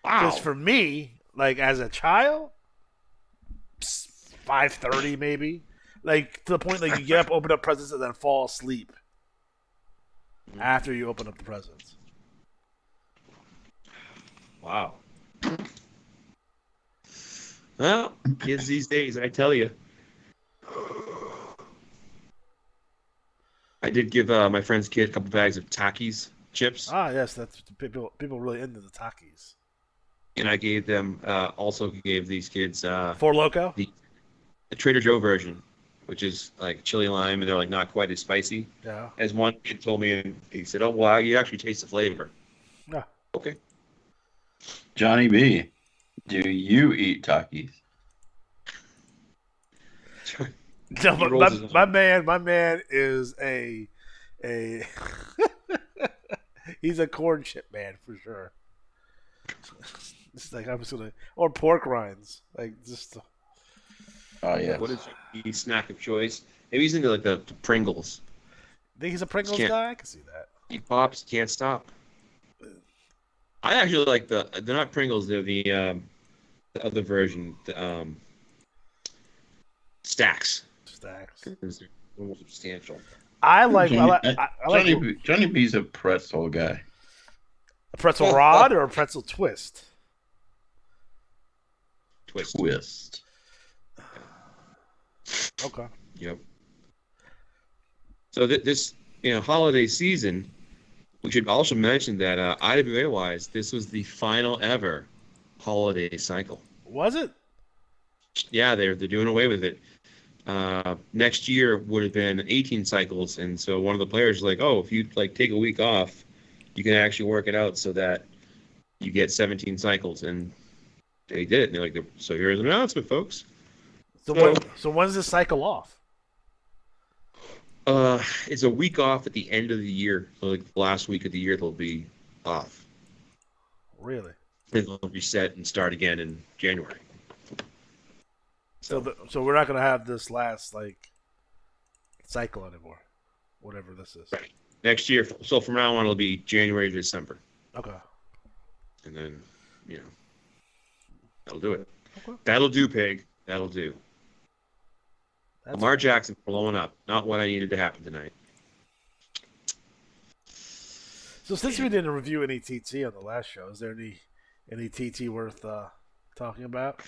Wow. Because for me, like as a child, 5:30 maybe, like to the point like you get up, open up presents, and then fall asleep after you open up the presents. Wow. Well, kids these days, I tell you. I did give my friend's kid a couple bags of Takis chips. Ah, yes, that's people really into the Takis. And I gave them also gave these kids Four Loko, the Trader Joe version, which is like chili lime, and they're like not quite as spicy. Yeah. As one kid told me, and he said, "Oh, well, you actually taste the flavor." Yeah. Okay. Johnny B, do you eat Takis? No, but my man is a he's a corn chip man for sure. It's like I'm just gonna or pork rinds, like just. Oh yeah. What is your snack of choice? Maybe he's into like the Pringles. Think he's a Pringles guy? I can see that. He pops, can't stop. I actually like they're not Pringles, they're the other version, the Stacks. Because they're more substantial. Johnny B's a pretzel guy. A pretzel rod or a pretzel twist? Twist. Okay. Yep. So this holiday season, we should also mention that IWA-wise, this was the final ever holiday cycle. Was it? Yeah, they're doing away with it. Next year would have been 18 cycles, and so one of the players was like, "Oh, if you take a week off, you can actually work it out so that you get 17 cycles." And they did it. And they're like, "So here's an announcement, folks." So when's this cycle off? It's a week off at the end of the year. So like the last week of the year, they'll be off. Really? Then they'll reset and start again in January. So we're not gonna have this last cycle anymore, whatever this is. Right. Next year, so from now on, it'll be January to December. Okay. And then, that'll do it. Okay. That'll do, Pig. That'll do. Lamar Jackson blowing up. Not what I needed to happen tonight. So since we didn't review any TT on the last show, is there any TT worth talking about?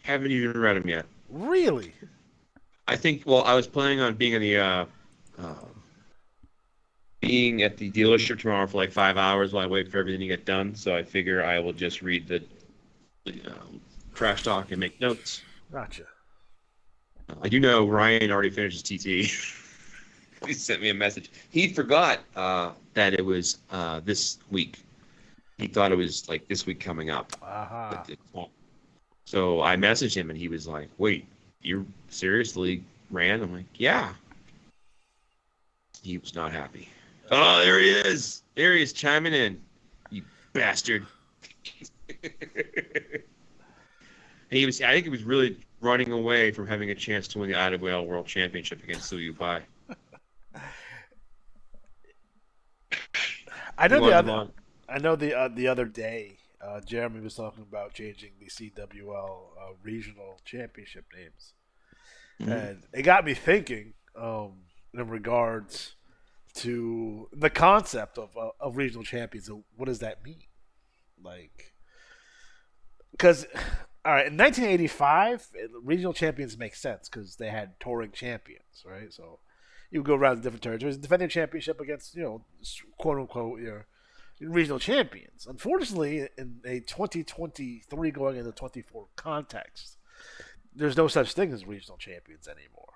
Haven't even read them yet. Really? I think. Well, I was planning on being in being at the dealership tomorrow for 5 hours while I wait for everything to get done. So I figure I will just read the trash talk and make notes. Gotcha. I do know Ryan already finished his TT. He sent me a message. He forgot that it was this week. He thought it was this week coming up. Uh-huh. So I messaged him, and he was like, "Wait, you seriously ran?" I'm like, "Yeah." He was not happy. Oh, there he is. There he is chiming in. You bastard. I think he was really running away from having a chance to win the IWL World Championship against Su Pai. I know the other day, Jeremy was talking about changing the CWL regional championship names, and it got me thinking in regards to the concept of regional champions. What does that mean? Like, because all right, in 1985, regional champions make sense because they had touring champions, right? So you would go around the different territories and defend your championship against, quote unquote, your regional champions. Unfortunately, in a 2023 going into 24 context, there's no such thing as regional champions anymore.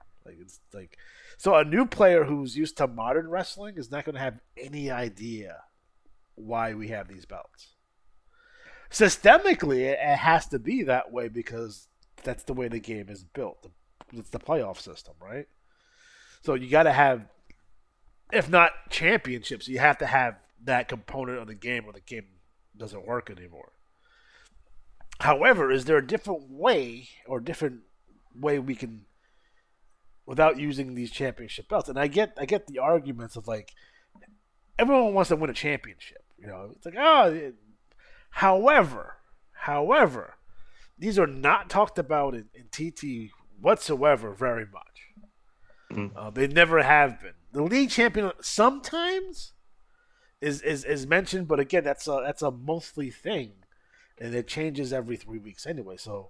So a new player who's used to modern wrestling is not going to have any idea why we have these belts. Systemically, it has to be that way because that's the way the game is built. It's the playoff system, right? So you got to have, if not championships, you have to have that component of the game or the game doesn't work anymore. However, is there a different way we can, without using these championship belts? And I get the arguments of like, everyone wants to win a championship. It's like, However, these are not talked about in TT whatsoever very much. They never have been. The league champion sometimes is mentioned, but again, that's a monthly thing, and it changes every 3 weeks anyway. So,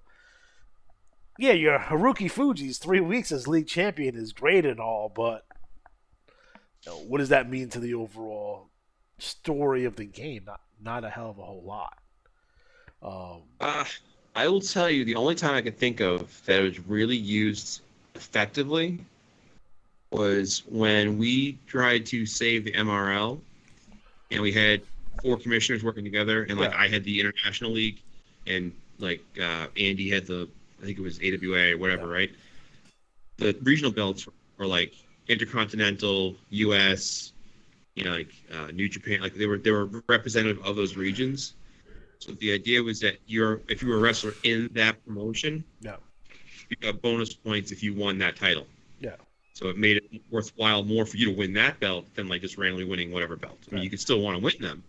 yeah, your Haruki Fuji's 3 weeks as league champion is great and all, but what does that mean to the overall story of the game? Not a hell of a whole lot. I will tell you, the only time I can think of that it was really used effectively was when we tried to save the MRL, and we had 4 commissioners working together, and I had the International League, and Andy had I think it was AWA or whatever, right? The regional belts were like Intercontinental, US, New Japan, they were representative of those regions. So the idea was that if you were a wrestler in that promotion, you got bonus points if you won that title. Yeah. So it made it worthwhile more for you to win that belt than just randomly winning whatever belt. I mean, you could still want to win them,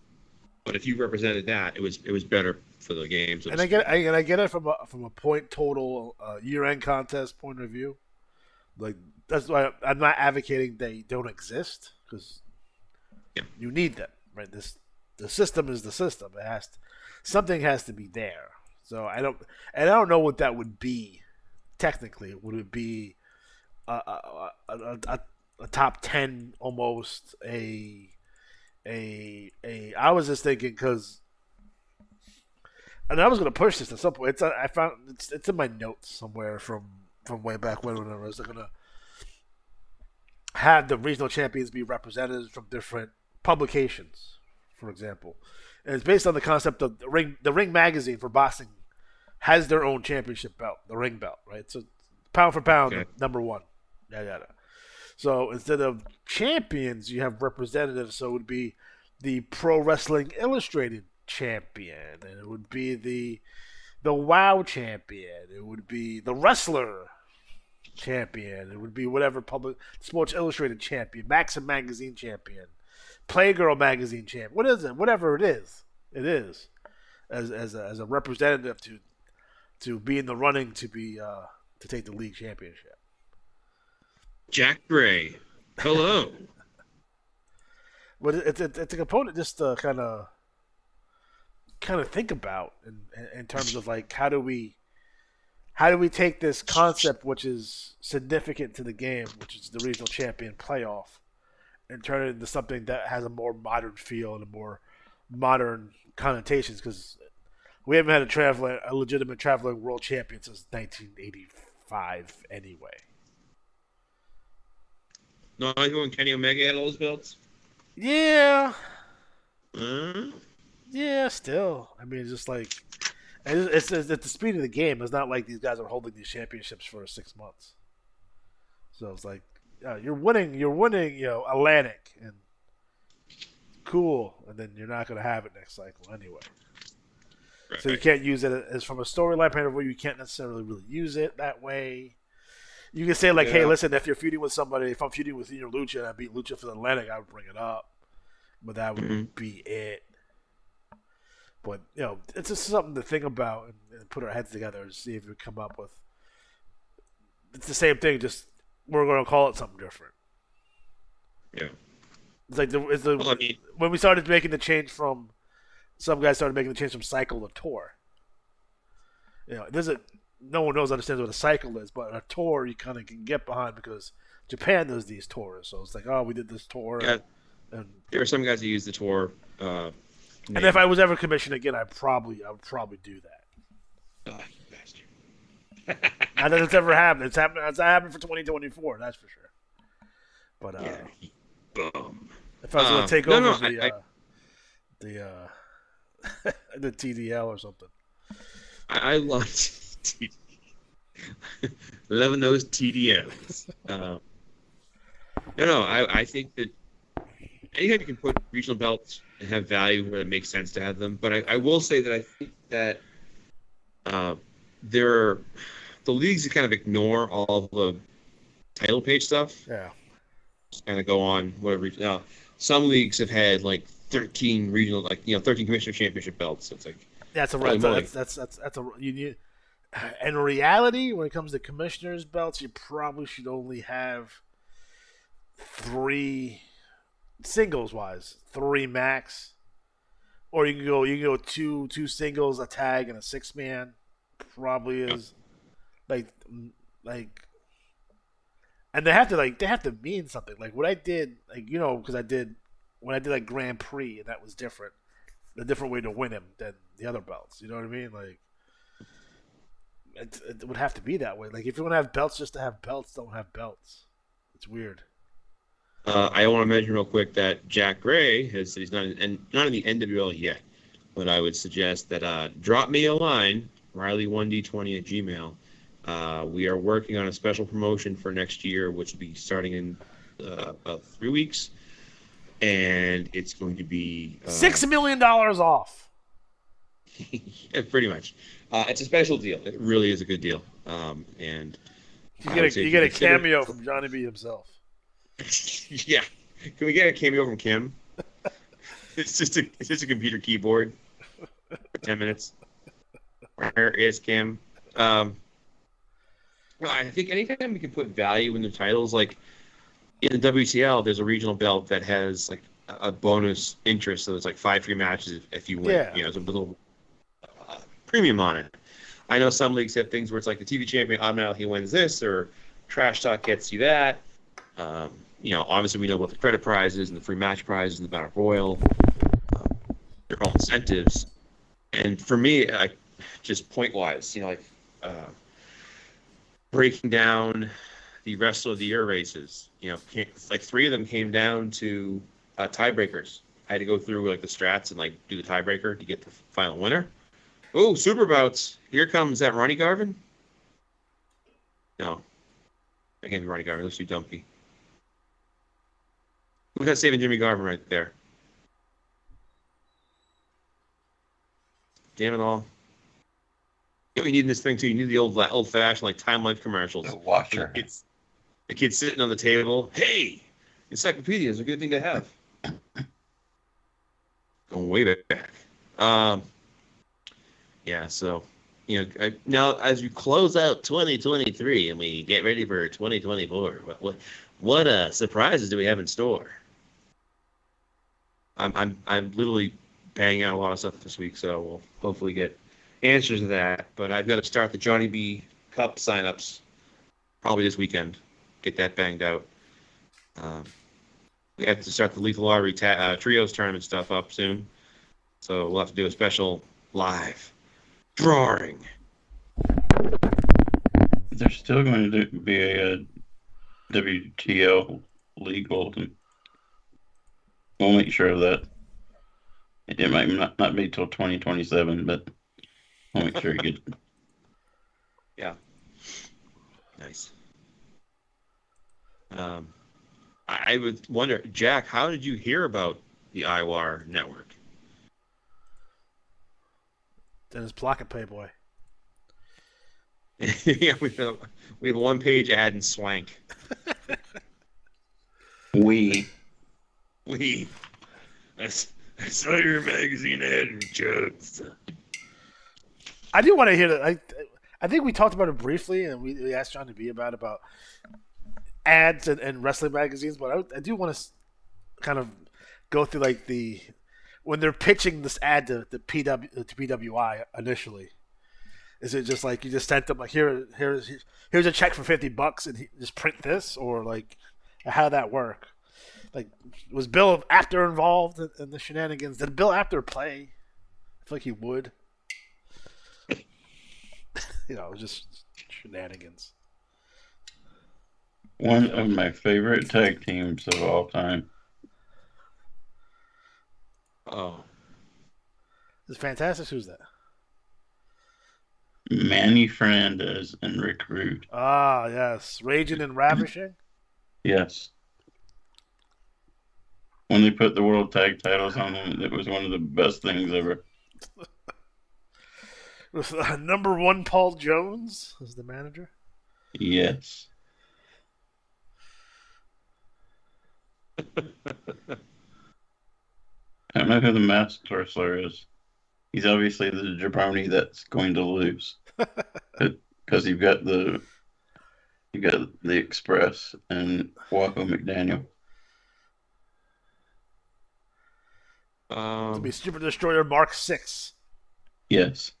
but if you represented that, it was better for the game. So I get it from a point total year-end contest point of view. Like, that's why I'm not advocating they don't exist, because you need them, right? The system is the system. Something has to be there. So I don't know what that would be technically. Would it be a top 10 almost? I was just thinking because, and I was going to push this at some point. I found it's in my notes somewhere from way back when I was going to have the regional champions be representatives from different publications, for example. And it's based on the concept of the Ring magazine for boxing has their own championship belt, the Ring belt, right? So pound for pound, number one. Yada. So instead of champions, you have representatives. So it would be the Pro Wrestling Illustrated champion, and it would be the WOW champion. It would be the Wrestler champion. It would be whatever public Sports Illustrated champion, Maxim magazine champion, Playgirl magazine champion. What is it? Whatever it is as a representative to be in the running to take the league championship. Jack Gray, hello. But it's a component just to kind of think about in terms of like how do we take this concept which is significant to the game, which is the regional champion playoff, and turn it into something that has a more modern feel and a more modern connotations, because we haven't had a legitimate traveling world champion since 1985 anyway. No, I think when Kenny Omega had all those belts. Yeah. Yeah, still. I mean, it's just like it's at the speed of the game. It's not like these guys are holding these championships for 6 months. So it's like you're winning, Atlantic and cool, and then you're not going to have it next cycle anyway. Right. So you can't use it as from a storyline point of view. You can't necessarily really use it that way. You can say like, hey, listen, if you're feuding with somebody, if I'm feuding with Lucha and I beat Lucha for the Atlantic, I would bring it up, but that would be it. But it's just something to think about and put our heads together and see if we come up with. It's the same thing, just we're going to call it something different. Yeah. It's like when we started making the change from, some guys started making the change from cycle to tour. No one understands what a cycle is, but a tour you kind of can get behind because Japan does these tours. So it's like, oh, we did this tour. Yeah. And there are some guys who use the tour. And if I was ever commissioned again, I would probably do that. Oh, you bastard. Not that it's ever happened. It's happened for 2024. That's for sure. But boom. If I was going to take over the TDL or something, I love loving those TDLs. I think that anytime you can put regional belts and have value where it makes sense to have them. But I will say that I think that the leagues kind of ignore all the title page stuff. Yeah. Just kind of go on whatever. Now, some leagues have had like 13 regional, 13 commissioner championship belts. So it's like that's you need. In reality, when it comes to commissioners' belts, you probably should only have 3 singles-wise, 3 max, or you can go two singles, a tag, and a 6-man. Probably is like, and they have to mean something. Like what I did, because when I did like Grand Prix, and that was different, a different way to win him than the other belts. You know what I mean? Like. It would have to be that way. Like if you want to have belts just to have belts, don't have belts. It's weird. I want to mention real quick that Jack Gray has said he's not in the NWL yet, but I would suggest that drop me a line, Riley1D20@gmail. We are working on a special promotion for next year, which will be starting in about 3 weeks, and it's going to be $6 million off. Yeah, pretty much. It's a special deal. It really is a good deal. And you get a cameo from Johnny B himself. Yeah. Can we get a cameo from Kim? It's just a computer keyboard for 10 minutes. Where is Kim? I think anytime we can put value in the titles, like in the WCL, there's a regional belt that has like a bonus interest, so it's like 5 free matches if you win. Yeah. It's a little premium on it. I know some leagues have things where it's like the TV champion automatically wins this, or Trash Talk gets you that. Obviously we know about the credit prizes and the free match prizes and the Battle Royal. They're all incentives. And for me, just point-wise, breaking down the Wrestler of the Year races, like 3 of them came down to tiebreakers. I had to go through like the strats and like do the tiebreaker to get the final winner. Oh, super bouts. Here comes that Ronnie Garvin? No. That can't be Ronnie Garvin. Let's do Dumpy. Who's that saving Jimmy Garvin right there? Damn it all. You need this thing too. You need the old-fashioned like Time Life commercials. The washer. The kid's sitting on the table. Hey, encyclopedia is a good thing to have. Going way back. Yeah, so, now as you close out 2023 and we get ready for 2024, what surprises do we have in store? I'm literally banging out a lot of stuff this week, so we'll hopefully get answers to that. But I've got to start the Johnny B Cup signups probably this weekend. Get that banged out. We have to start the Lethal Lottery Trios tournament stuff up soon, so we'll have to do a special live drawing. There's still going to be a WTO legal. We'll make sure of that. It might not be till 2027, but we'll make sure you get. Yeah. Nice. I would wonder, Jack, how did you hear about the IWAR network? Dennis Blockett Playboy. Yeah, we have a one-page ad in Swank. We. I saw your magazine ad in Chuck's. I do want to hear that. I think we talked about it briefly, and we asked John to be about ads and wrestling magazines, but I do want to kind of go through like when they're pitching this ad to PWI initially. Is it just like you just sent them like here's a check for $50 and just print this, or like how did that work? Like, was Bill Apter involved in the shenanigans? Did Bill Apter play? I feel like he would. Just shenanigans. One of my favorite tag teams of all time. Oh. Is Fantastic? Who's that? Manny Fernandez and Rick Rude. Ah, yes. Raging and Ravishing? Yes. When they put the world tag titles on them, it was one of the best things ever. With number one Paul Jones as the manager? Yes. I don't know who the masked wrestler is. He's obviously the jabroni that's going to lose. Because you've got the Express and Wahoo McDaniel. To be Super Destroyer Mark 6. Yes.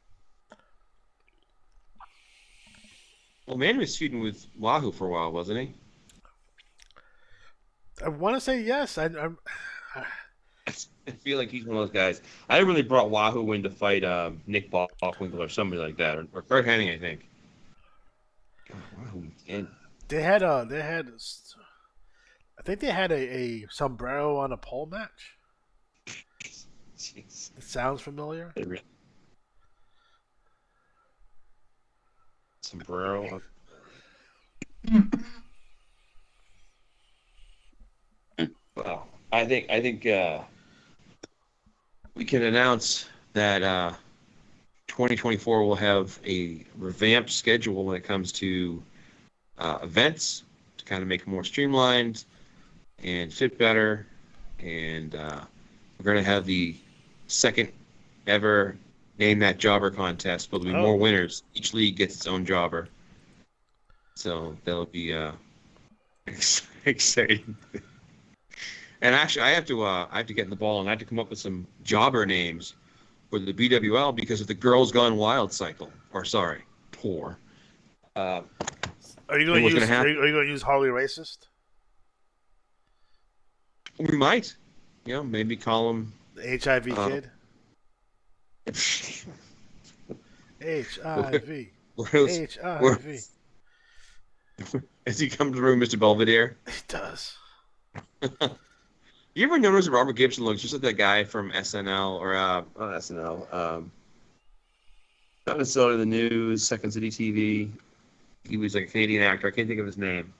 Well, Manny was feuding with Wahoo for a while, wasn't he? I want to say yes. I feel like he's one of those guys. I really brought Wahoo in to fight Nick Bockwinkel or somebody like that, or Kurt Hennig, I think. They had I think they had a sombrero on a pole match. Jeez. It sounds familiar. Sombrero. Well, I think we can announce that 2024 will have a revamped schedule when it comes to events to kind of make it more streamlined and fit better. And we're going to have the second ever Name That Jobber contest, but there'll be more winners. Each league gets its own jobber. So that'll be exciting. And actually, I have to get in the ball, and I have to come up with some jobber names for the BWL because of the Girls Gone Wild cycle. Or sorry, tour. Are you going to use Harley Racist? We might. Maybe call him the HIV kid. HIV. HIV. As he comes through, Mr. Belvedere. He does. You ever notice Robert Gibson looks just like that guy from SNL or not SNL, not necessarily the news, Second City TV. He was like a Canadian actor. I can't think of his name.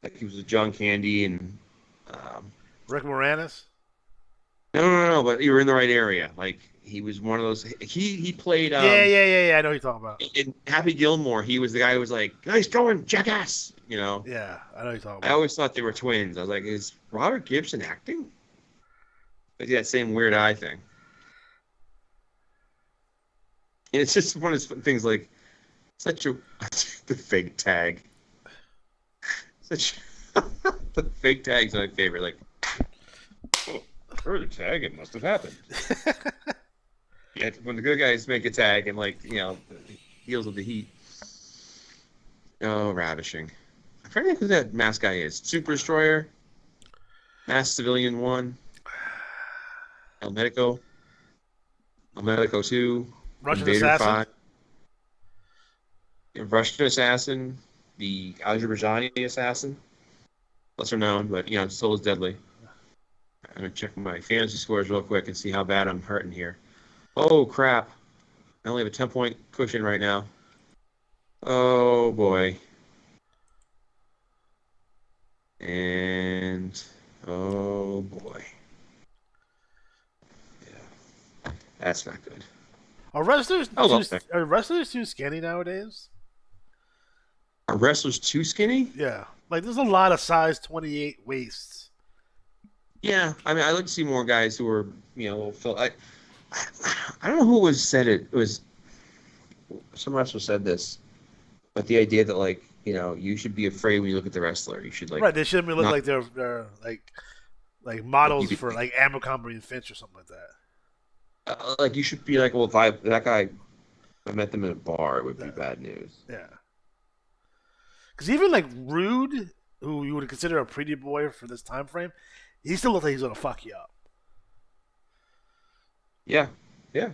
Like he was with John Candy and Rick Moranis. No, but you were in the right area. Like he was one of those. He played. Yeah. I know what you're talking about. In Happy Gilmore, he was the guy who was like, "Nice going, jackass." Yeah, I know what you're talking about. I always thought they were twins. I was like, "Is Robert Gibson acting?" But that same weird eye thing. And it's just one of those things like such a the fake tag. The fake tag's my favorite. Like, for the tag, it must have happened. Yeah, when the good guys make a tag and deals with the heat. Oh, ravishing. I'm trying to think who that mask guy is. Super Destroyer, Masked Civilian 1, El Medico 2, Russian Invader Assassin. 5, Russian Assassin, the Azerbaijani Assassin, lesser known, but still as deadly. I'm gonna check my fantasy scores real quick and see how bad I'm hurting here. Oh crap! I only have a 10-point cushion right now. Oh boy. And oh boy, yeah, that's not good. Are wrestlers Oh, are wrestlers too skinny nowadays? Are wrestlers too skinny? Yeah, like there's a lot of size 28 waists. Yeah, I mean, I like to see more guys who are, I don't know who said it. It was some wrestler said this, but the idea that you should be afraid when you look at the wrestler. You should Right. They shouldn't look like they're like models for like Abercrombie and Finch or something like that. Like you should be like, well, if that guy, I met them in a bar, it would be bad news. Yeah. Because even like Rude, who you would consider a pretty boy for this time frame, he still looks like he's gonna fuck you up. Yeah, yeah.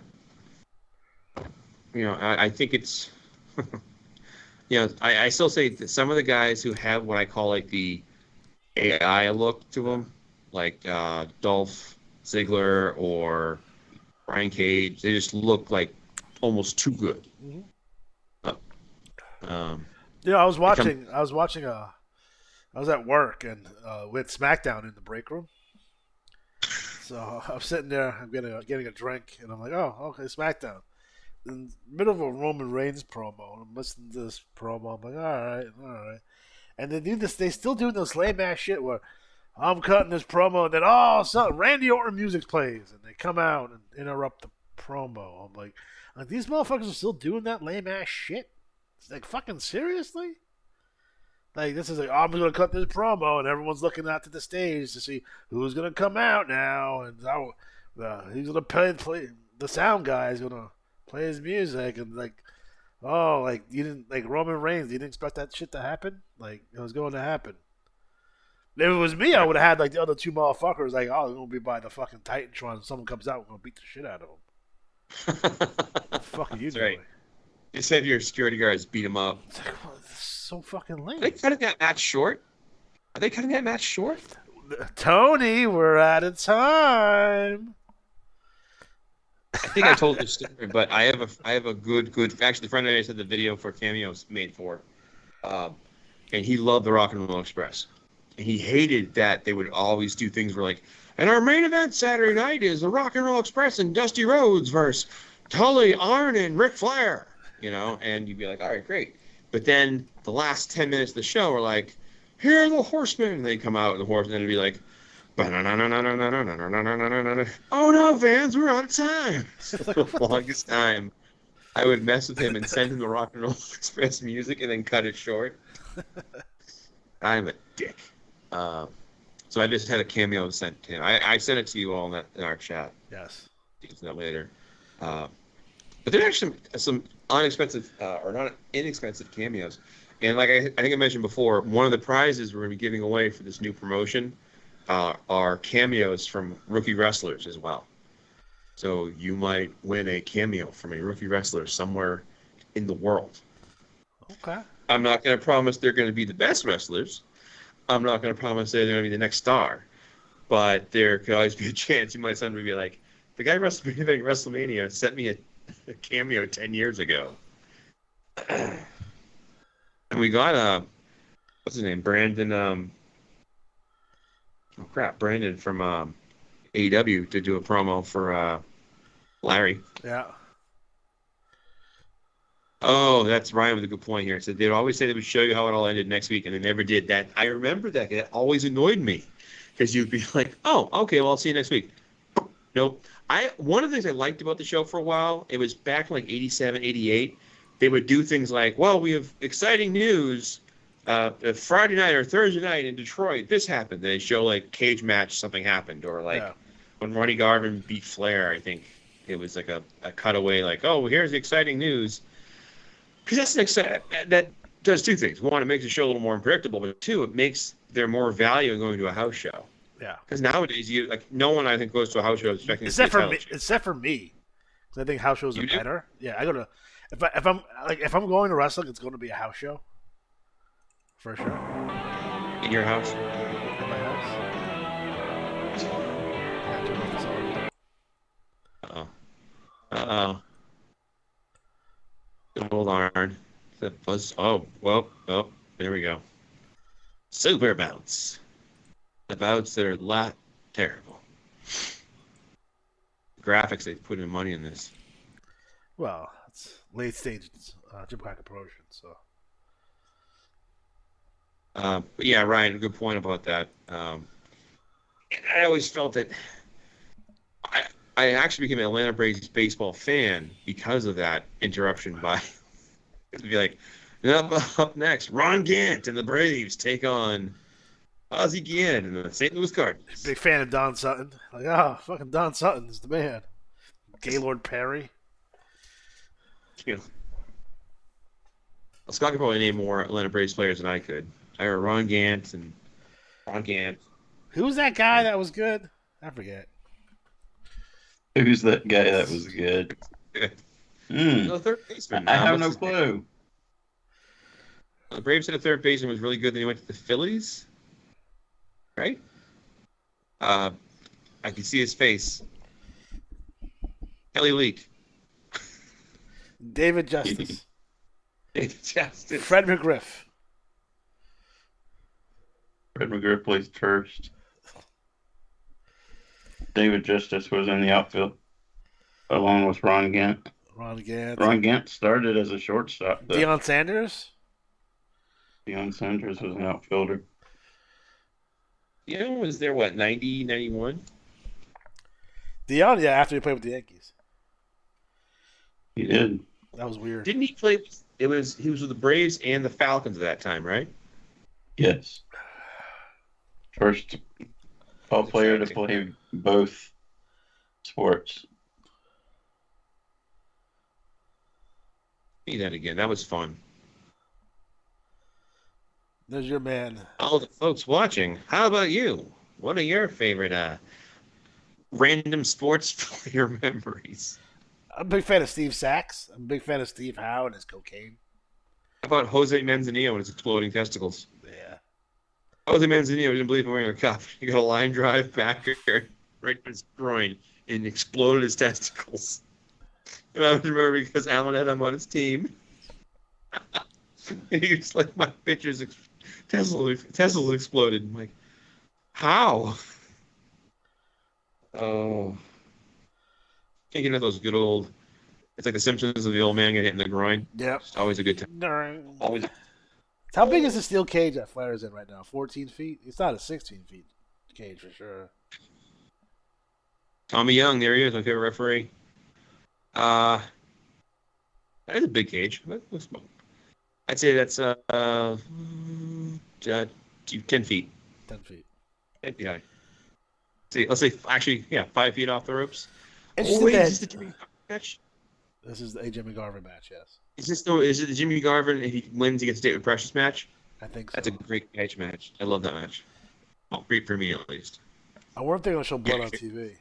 I think it's, I still say that some of the guys who have what I call like the AI look to them, like Dolph Ziggler or Brian Cage, they just look like almost too good. Mm-hmm. I was watching. I was at work and with SmackDown in the break room. So I'm sitting there. I'm getting a drink, and I'm like, "Oh, okay, SmackDown." In the middle of a Roman Reigns promo, and I'm listening to this promo. I'm like, all right. And they do this. They still do this lame ass shit where I'm cutting this promo, and then Randy Orton music plays, and they come out and interrupt the promo. I'm like these motherfuckers are still doing that lame ass shit. It's like fucking seriously. Like this is like, I'm gonna cut this promo, and everyone's looking out to the stage to see who's gonna come out now, and he's gonna play. The sound guy is gonna play his music, and you didn't like Roman Reigns. You didn't expect that shit to happen. Like it was going to happen. If it was me, I would have had like the other two motherfuckers. Like, they're gonna be by the fucking Titantron. Someone comes out, we're gonna beat the shit out of them. What the fuck are you doing? Right. You said your security guards beat him up. It's like, well, this is so fucking lame. Are they cutting that match short? Tony, we're out of time. I think I told this story, but I have a good. Actually, the friend I said the video for Cameo's made for, and he loved the Rock and Roll Express. And he hated that they would always do things where like, and our main event Saturday night is the Rock and Roll Express and Dusty Rhodes versus Tully, Arn, and Ric Flair. And you'd be like, all right, great. But then the last 10 minutes of the show are like, here are the Horsemen. And they come out, and the Horsemen would be like, oh no, fans, we're out of time. So the longest time, I would mess with him and send him the Rock and Roll Express music and then cut it short. I'm a dick. So I just had a cameo sent to him. I sent it to you all in our chat. Yes. You can see that later. But there are actually some inexpensive cameos. And like I think I mentioned before, one of the prizes we're going to be giving away for this new promotion are cameos from rookie wrestlers as well. So you might win a cameo from a rookie wrestler somewhere in the world. Okay. I'm not going to promise they're going to be the best wrestlers. I'm not going to promise they're going to be the next star. But there could always be a chance you might suddenly be like, the guy wrestling WrestleMania sent me a cameo 10 years ago. And we got what's his name? Brandon Brandon from AEW to do a promo for Larry. Yeah. Oh, that's Ryan with a good point here. So they'd always say they would show you how it all ended next week, and they never did that. I remember that. It always annoyed me because you'd be like, oh, okay, well, I'll see you next week. Nope. One of the things I liked about the show for a while, it was back in like 87, 88. They would do things like, well, we have exciting news. Friday night or Thursday night in Detroit, this happened. They show like cage match, something happened. Or like when Ronnie Garvin beat Flair, I think it was like a cutaway like, oh, well, here's the exciting news. Because that does two things. One, it makes the show a little more unpredictable, but two, it makes there more value in going to a house show. Yeah. Because nowadays, no one I think goes to a house show expecting to see a title change. Except for me, because I think house shows are better. Yeah, I go to if I'm going to wrestling, it's going to be a house show. For sure. In your house? In my house. Uh-oh. Hold on. That buzz. Oh, well, there we go. Super bouts. The bouts that are terrible. Graphics they put in money in this. Well, it's late stage Jim Crockett promotion, so. But yeah, Ryan, good point about that. I always felt that I actually became an Atlanta Braves baseball fan because of that interruption by it'd be like, up next, Ron Gant and the Braves take on Ozzie Guillen and the St. Louis Cardinals. Big fan of Don Sutton. Like, fucking Don Sutton is the man. Gaylord Perry. Yeah. Well, Scott could probably name more Atlanta Braves players than I could. I heard Ron Gant. Who was that guy that was good? I forget. Who's that guy that was good? No third baseman. I have no clue. The Braves had a third baseman who was really good. Then he went to the Phillies, right? I can see his face. Kelly Leak. David Justice. David Justice. Fred McGriff. Fred McGriff plays first. David Justice was in the outfield, along with Ron Gant. Ron Gant started as a shortstop. Deion Sanders? Deion Sanders was an outfielder. Deion was there, what, 90, 91? Deion, yeah, after he played with the Yankees. He did. That was weird. Didn't he play? He was with the Braves and the Falcons at that time, right? Yes. First ball player to play both sports. See that again. That was fun. There's your man. All the folks watching, how about you? What are your favorite random sports player memories? I'm a big fan of Steve Sachs. I'm a big fan of Steve Howe and his cocaine. How about Jose Manzanillo and his exploding testicles? Yeah. Jose Manzanillo didn't believe in wearing a cup. He got a line drive back here, right to his groin, and exploded his testicles. And I remember because Alan had him on his team. And he was like, my pitcher's Tesla exploded. I'm like, how? Oh. Can't get into those good old. It's like the Simpsons of the old man getting hit in the groin. Yep. It's always a good time. Always. How big is the steel cage that Flair's in right now? 14 feet? It's not a 16 feet cage for sure. Tommy Young, there he is, my favorite referee. That is a big cage. I'd say that's 10 feet. 10 feet. Yeah. See, let's say actually, 5 feet off the ropes. Is this the Jimmy Garvin match? This is a Jimmy Garvin match, yes. Is it the Jimmy Garvin, if he wins, he gets David Precious match? I think so. That's a great cage match. I love that match. Oh, great for me, at least. I wonder if they're going to show blood on TV.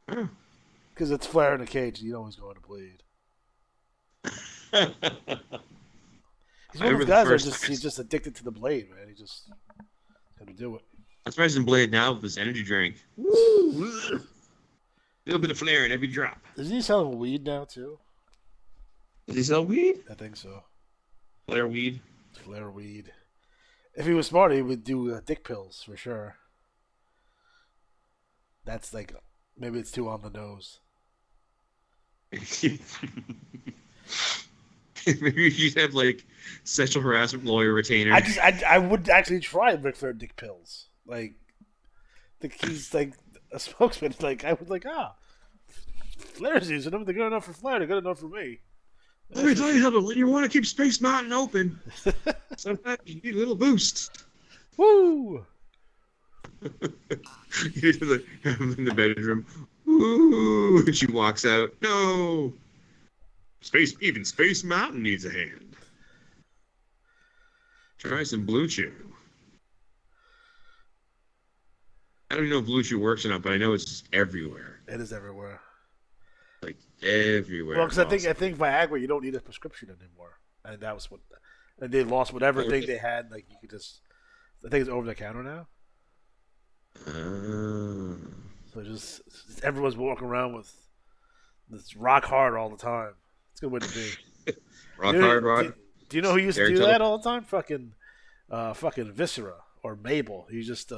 Oh. Because it's Flair in the cage, and you know he's going to bleed. He's one of those guys he's just addicted to the blade, man. He just got to do it. That's why he's in Blade now with his energy drink. Woo! A little bit of Flair in every drop. Isn't he selling weed now, too? Does he sell weed? I think so. Flair weed? Flair weed. If he was smart, he would do dick pills, for sure. That's like, maybe it's too on the nose. Maybe you should have, like, sexual harassment lawyer retainer. I would actually try Ric Flair dick pills. Like, he's like a spokesman. Like, I would Flair's using them. They're good enough for Flair. They're good enough for me. Let me tell you something. When you want to keep Space Mountain open, sometimes you need a little boost. Woo! You're like, I'm in the bedroom. Woo! And she walks out. No! Even Space Mountain needs a hand. Try some Blue Chew. I don't even know if Blue Chew works or not, but I know it's just everywhere. It is everywhere. Like everywhere. Well, because I think Viagra, you don't need a prescription anymore, and that was what, and they lost whatever thing they had. Like you could just, I think it's over the counter now. So just everyone's walking around with this rock hard all the time. It's a good way to be. Rock hard. Do you know who used to do that all the time? Fucking fucking Viscera or Mabel. He just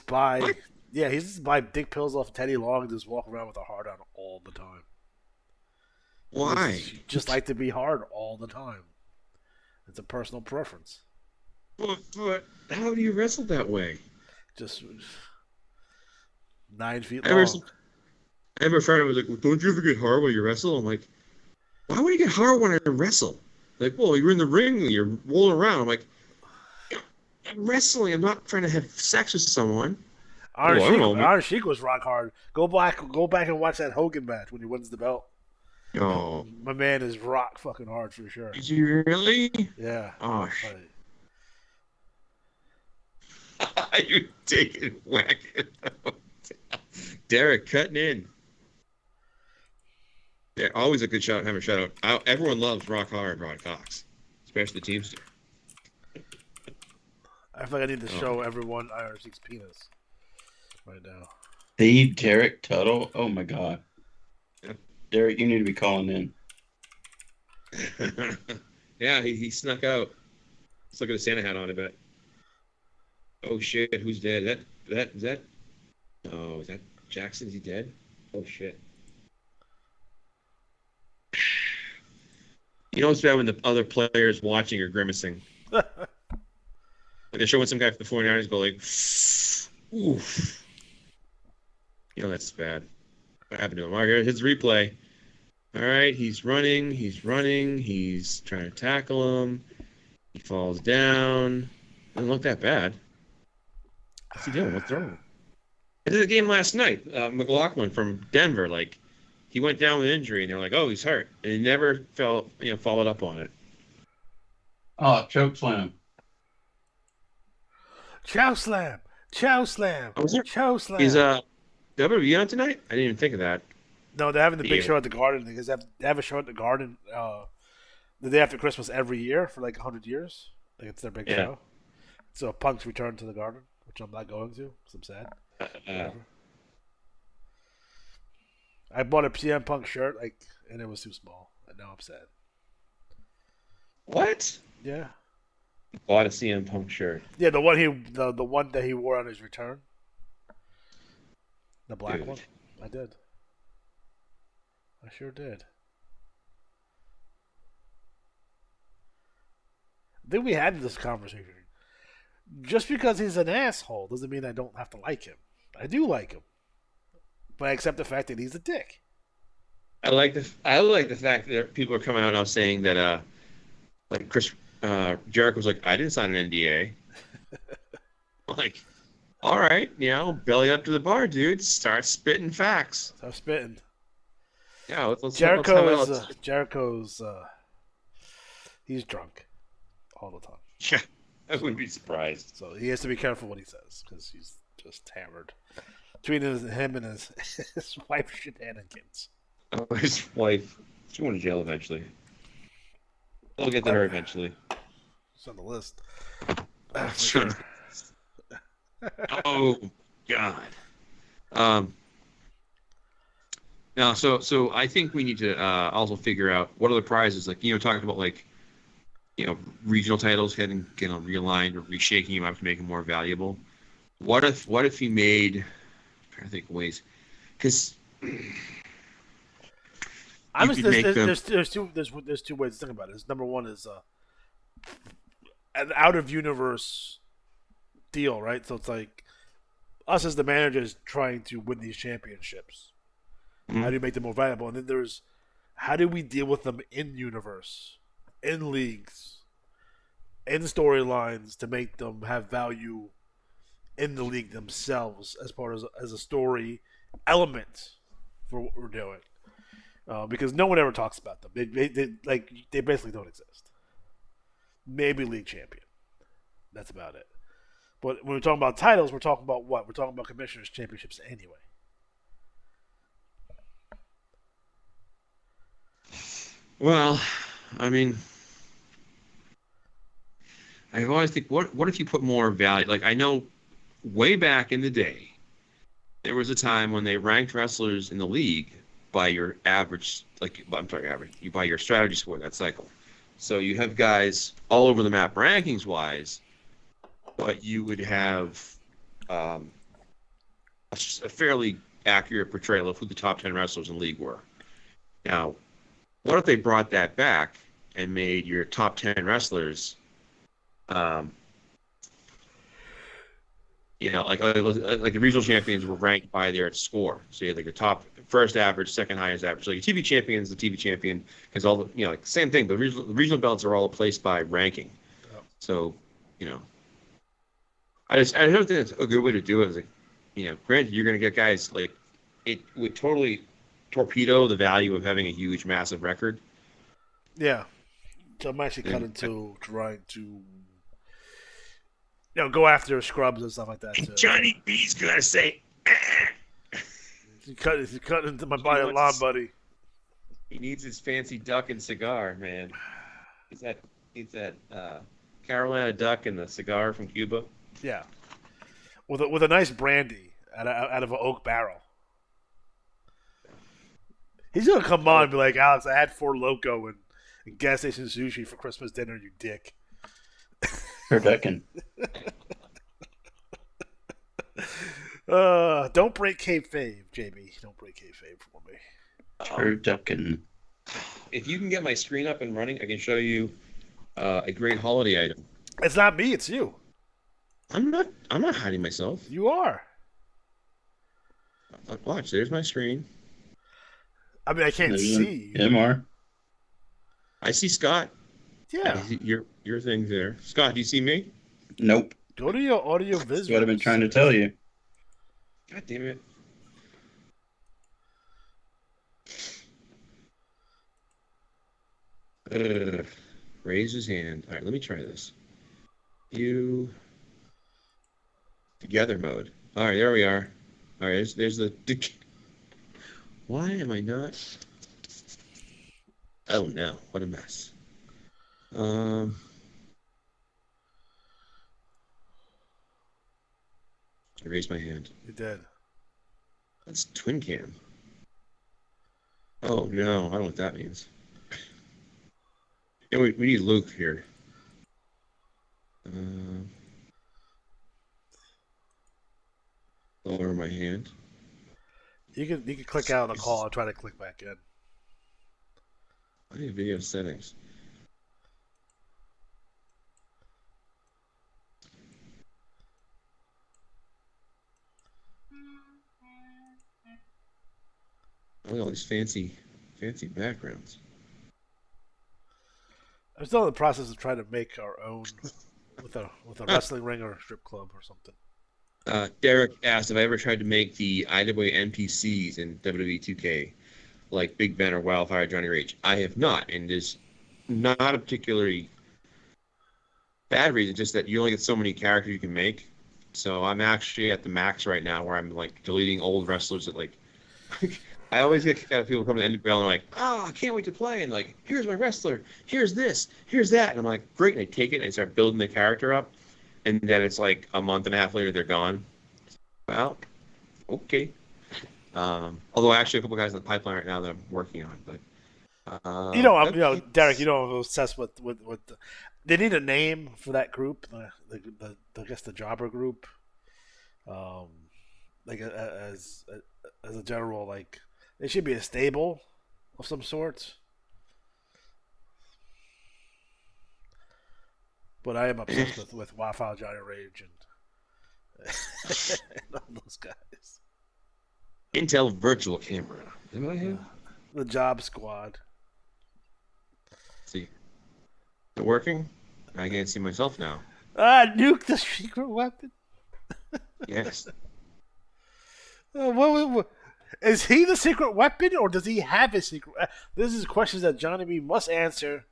buy. What? Yeah, he's just buy dick pills off Teddy Long and just walk around with a hard on all the time. Why? Just like to be hard all the time. It's a personal preference. But how do you wrestle that way? Just 9 feet I long. have a friend who was like, well, don't you ever get hard when you wrestle? I'm like, why would you get hard when I wrestle? Like, well, you're in the ring, you're rolling around. I'm like, I'm wrestling. I'm not trying to have sex with someone. Iron Sheik was rock hard. Go back and watch that Hogan match when he wins the belt. Oh, my man is rock fucking hard for sure. Did you really? Yeah. Oh, you taking whack. Derek cutting in. Yeah, always a good shout. Have a shout out. Everyone loves Rock Hard Rod Cox, especially the Teamster. I feel like I need to show everyone Iron Sheik's penis right now. The Derek Tuttle. Oh my god. Derek, you need to be calling in. Yeah, he snuck out. Let's look at a Santa hat on, I bet. Oh shit, who's dead? Is that oh, is that Jackson? Is he dead? Oh shit. You know what's bad when the other players watching are grimacing? Like they're showing some guy for the 49ers go like, oof. You know that's bad. What happened to him? All right, here's his replay. All right, he's running, he's trying to tackle him. He falls down. Doesn't look that bad. What's he doing? What's wrong? I did a game last night. McLaughlin from Denver, like, he went down with injury, and they're like, oh, he's hurt. And he never followed up on it. Oh, choke slam. Chow slam. Chow slam. Oh, Chow slam. Is WWE on tonight? I didn't even think of that. No, they're having the big show at the Garden because they have a show at the Garden the day after Christmas every year for like 100 years. Like it's their big show. So Punk's return to the Garden, which I'm not going to because I'm sad. I bought a CM Punk shirt, and it was too small, and now I'm sad. What? Yeah. Bought a CM Punk shirt. Yeah, the one that he wore on his return. The black one. I did. I sure did. I think we had this conversation. Just because he's an asshole doesn't mean I don't have to like him. I do like him. But I accept the fact that he's a dick. I like the fact that people are coming out now saying that like Chris Jericho was like, I didn't sign an NDA. Like, all right, belly up to the bar, dude. Start spitting facts. Start spitting. Yeah, let's Jericho's he's drunk all the time. Yeah, I wouldn't be surprised. So he has to be careful what he says because he's just hammered. Between him and his wife's shenanigans. Oh, his wife. She went to jail eventually. We'll get to her eventually. It's on the list. Oh God. Now, so I think we need to also figure out what are the prizes. Like, talking about regional titles getting realigned or reshaking them up to make them more valuable. What if you made? I'm trying to think of ways, because there's two ways to think about it. Number one is an out of universe deal, right? So it's like us as the managers trying to win these championships. Mm-hmm. How do you make them more valuable? And then there's how do we deal with them in universe, in leagues, in storylines to make them have value in the league themselves as part as a story element for what we're doing. Because no one ever talks about them. They basically don't exist. Maybe league champion. That's about it. But when we're talking about titles, we're talking about what? We're talking about commissioners' championships anyway. Well, I mean, I always think, what if you put more value? Like, I know way back in the day, there was a time when they ranked wrestlers in the league by your average, by your strategy score that cycle. So you have guys all over the map rankings-wise, but you would have a fairly accurate portrayal of who the top 10 wrestlers in the league were. Now, what if they brought that back and made your top 10 wrestlers, like the regional champions were ranked by their score. So you had like the top first average, second highest average. So your TV champion is the TV champion because all the like same thing. The regional belts are all placed by ranking. Oh. So I don't think it's a good way to do it. Like, granted, you're going to get guys like it would totally torpedo the value of having a huge, massive record. Yeah. So I'm actually cut into trying to go after scrubs and stuff like that. Too. Johnny B's gonna say, he cut into my body a lot, buddy. He needs his fancy duck and cigar, man. He's that Carolina duck and the cigar from Cuba. Yeah, with a nice brandy out of an oak barrel. He's gonna come on and be like, Alex, I had Four Loko and gas station sushi for Christmas dinner, you dick. Turducken. Don't break kayfabe, JB. Don't break kayfabe for me. Turducken. If you can get my screen up and running, I can show you a great holiday item. It's not me, it's you. I'm not hiding myself. You are. Watch, there's my screen. I mean, I can't see. MR. I see Scott. Yeah. Your thing's there. Scott, do you see me? Nope. Go to your audio visual. That's what I've been trying to tell you. God damn it. Raise his hand. All right, let me try this. Together mode. All right, there we are. All right, there's the... Why am I not... Oh, no. What a mess. I raised my hand. You did. That's twin cam. Oh, no. I don't know what that means. Yeah, we need Luke here. Lower my hand. You can click out on the call and try to click back in. I need video settings. Look at all these fancy backgrounds. I'm still in the process of trying to make our own with a wrestling ring or a strip club or something. Derek asked if I ever tried to make the IWA NPCs in WWE 2K, like Big Ben or Wildfire Johnny Rage. I have not, and there's not a particularly bad reason, just that you only get so many characters you can make. So I'm actually at the max right now, where I'm like deleting old wrestlers that like. I always get kicked out of people come to NWL and they're like, I can't wait to play, and like, here's my wrestler, here's this, here's that, and I'm like, great, and I take it and I start building the character up, and then it's like a month and a half later they're gone. Well, okay. Although actually a couple guys in the pipeline right now that I'm working on, but Derek, I'm obsessed with they need a name for that group, the I guess the jobber group, like as a general, like they should be a stable of some sorts. But I am obsessed with Wi-Fi Johnny Rage and all those guys. Intel virtual camera. Am I here? The Job Squad. See, it working? I can't see myself now. Nuke the secret weapon. Yes. What is he the secret weapon, or does he have a secret? This is questions that Johnny B must answer.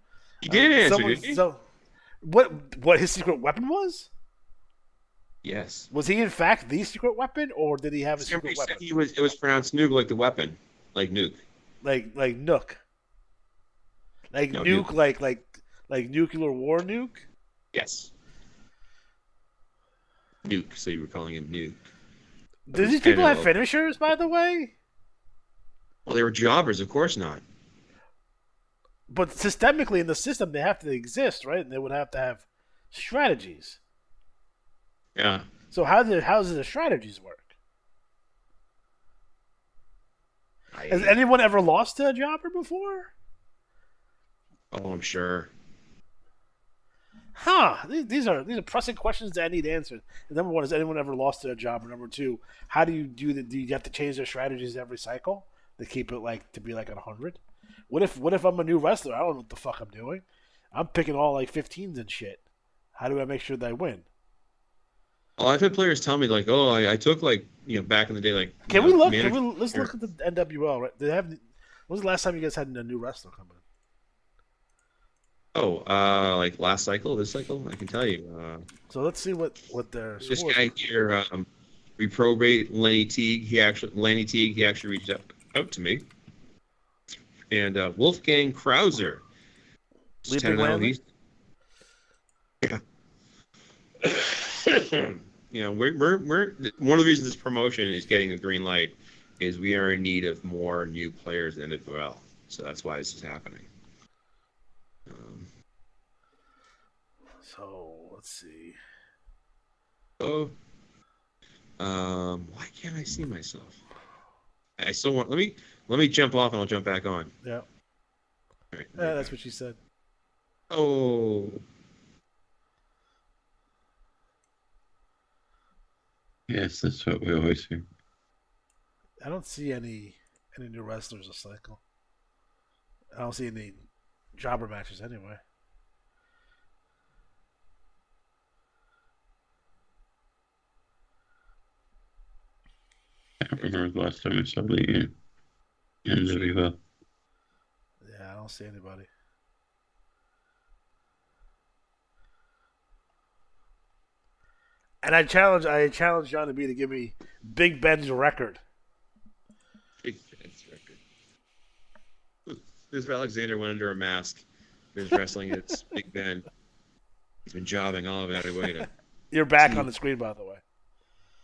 He did answer, didn't he? So, what his secret weapon was? Yes. Was he in fact the secret weapon, or did he have a secret weapon? It was pronounced nuke, like the weapon, like nuke. Like Nook. Like no, nuke, like nuclear war nuke. Yes. Nuke. So you were calling him nuke. Do these people have finishers, by the way? Well, they were jobbers, of course not. But systemically in the system, they have to exist, right? And they would have to have strategies. Yeah. So how does the strategies work? Has anyone ever lost to a jobber before? Oh, I'm sure. Huh? These are pressing questions that I need answered. Number one, has anyone ever lost to a jobber? Number two, how do you do that? Do you have to change their strategies every cycle to keep it like to be like 100? What if I'm a new wrestler? I don't know what the fuck I'm doing. I'm picking all like 15s and shit. How do I make sure that I win? Well, I've had players tell me like, "Oh, I took like back in the day like." Can we look? Let's look at the NWL. Right? When was the last time you guys had a new wrestler come in? Oh, like last cycle, this cycle, I can tell you. So let's see what their this guy here, reprobate Lenny Teague. He actually reached out to me, and Wolfgang Krauser. Leaping Landing? Yeah. We're one of the reasons this promotion is getting a green light is we are in need of more new players in the NWL. So that's why this is happening. So let's see. Oh, why can't I see myself? I still want. Let me jump off and I'll jump back on. Yeah. Right, Yeah, that's what she said. Oh. Yes, that's what we always hear. I don't see any new wrestlers this cycle. I don't see any jobber matches anyway. I don't remember the last time I saw the NWL. Yeah, I don't see anybody. And I challenge John to be to give me Big Ben's record. Big Ben's record. This is Alexander went under a mask. He was wrestling. It's Big Ben. He's been jobbing all of it way to. You're back on the screen, by the way.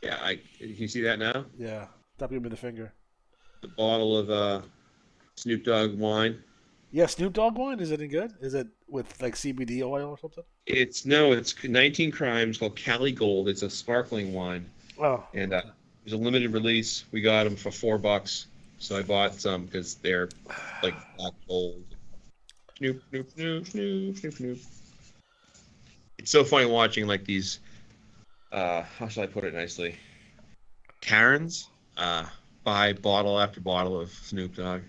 Yeah, can you see that now? Yeah, stop giving me the finger. The bottle of Snoop Dogg wine. Yeah, Snoop Dogg wine. Is it any good? Is it with like CBD oil or something? It's 19 Crimes called Cali Gold. It's a sparkling wine. Oh. And it was a limited release. We got them for $4, so I bought some because they're like black gold. Snoop, Snoop, Snoop, Snoop, Snoop, Snoop. It's so funny watching like these. How should I put it nicely? Karens buy bottle after bottle of Snoop Dogg.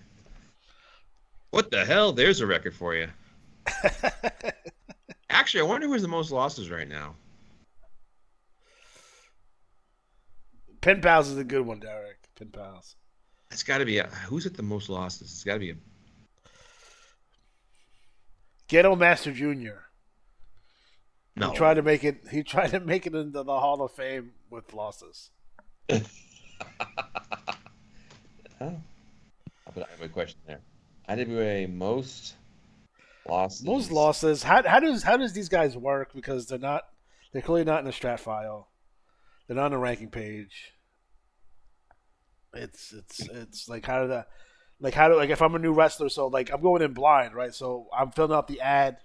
What the hell? There's a record for you. Actually, I wonder who's the most losses right now. Pen Pals is a good one, Derek. Pen Pals. It's got to be who's at the most losses? It's got to be a Ghetto Master Jr. No. He tried to make it into the Hall of Fame with losses. Huh? I have a question there. IWA most losses. Most losses. How does these guys work? Because they're clearly not in the strat file. They're not on the ranking page. It's like if I'm a new wrestler, so like I'm going in blind, right? So I'm filling out the ad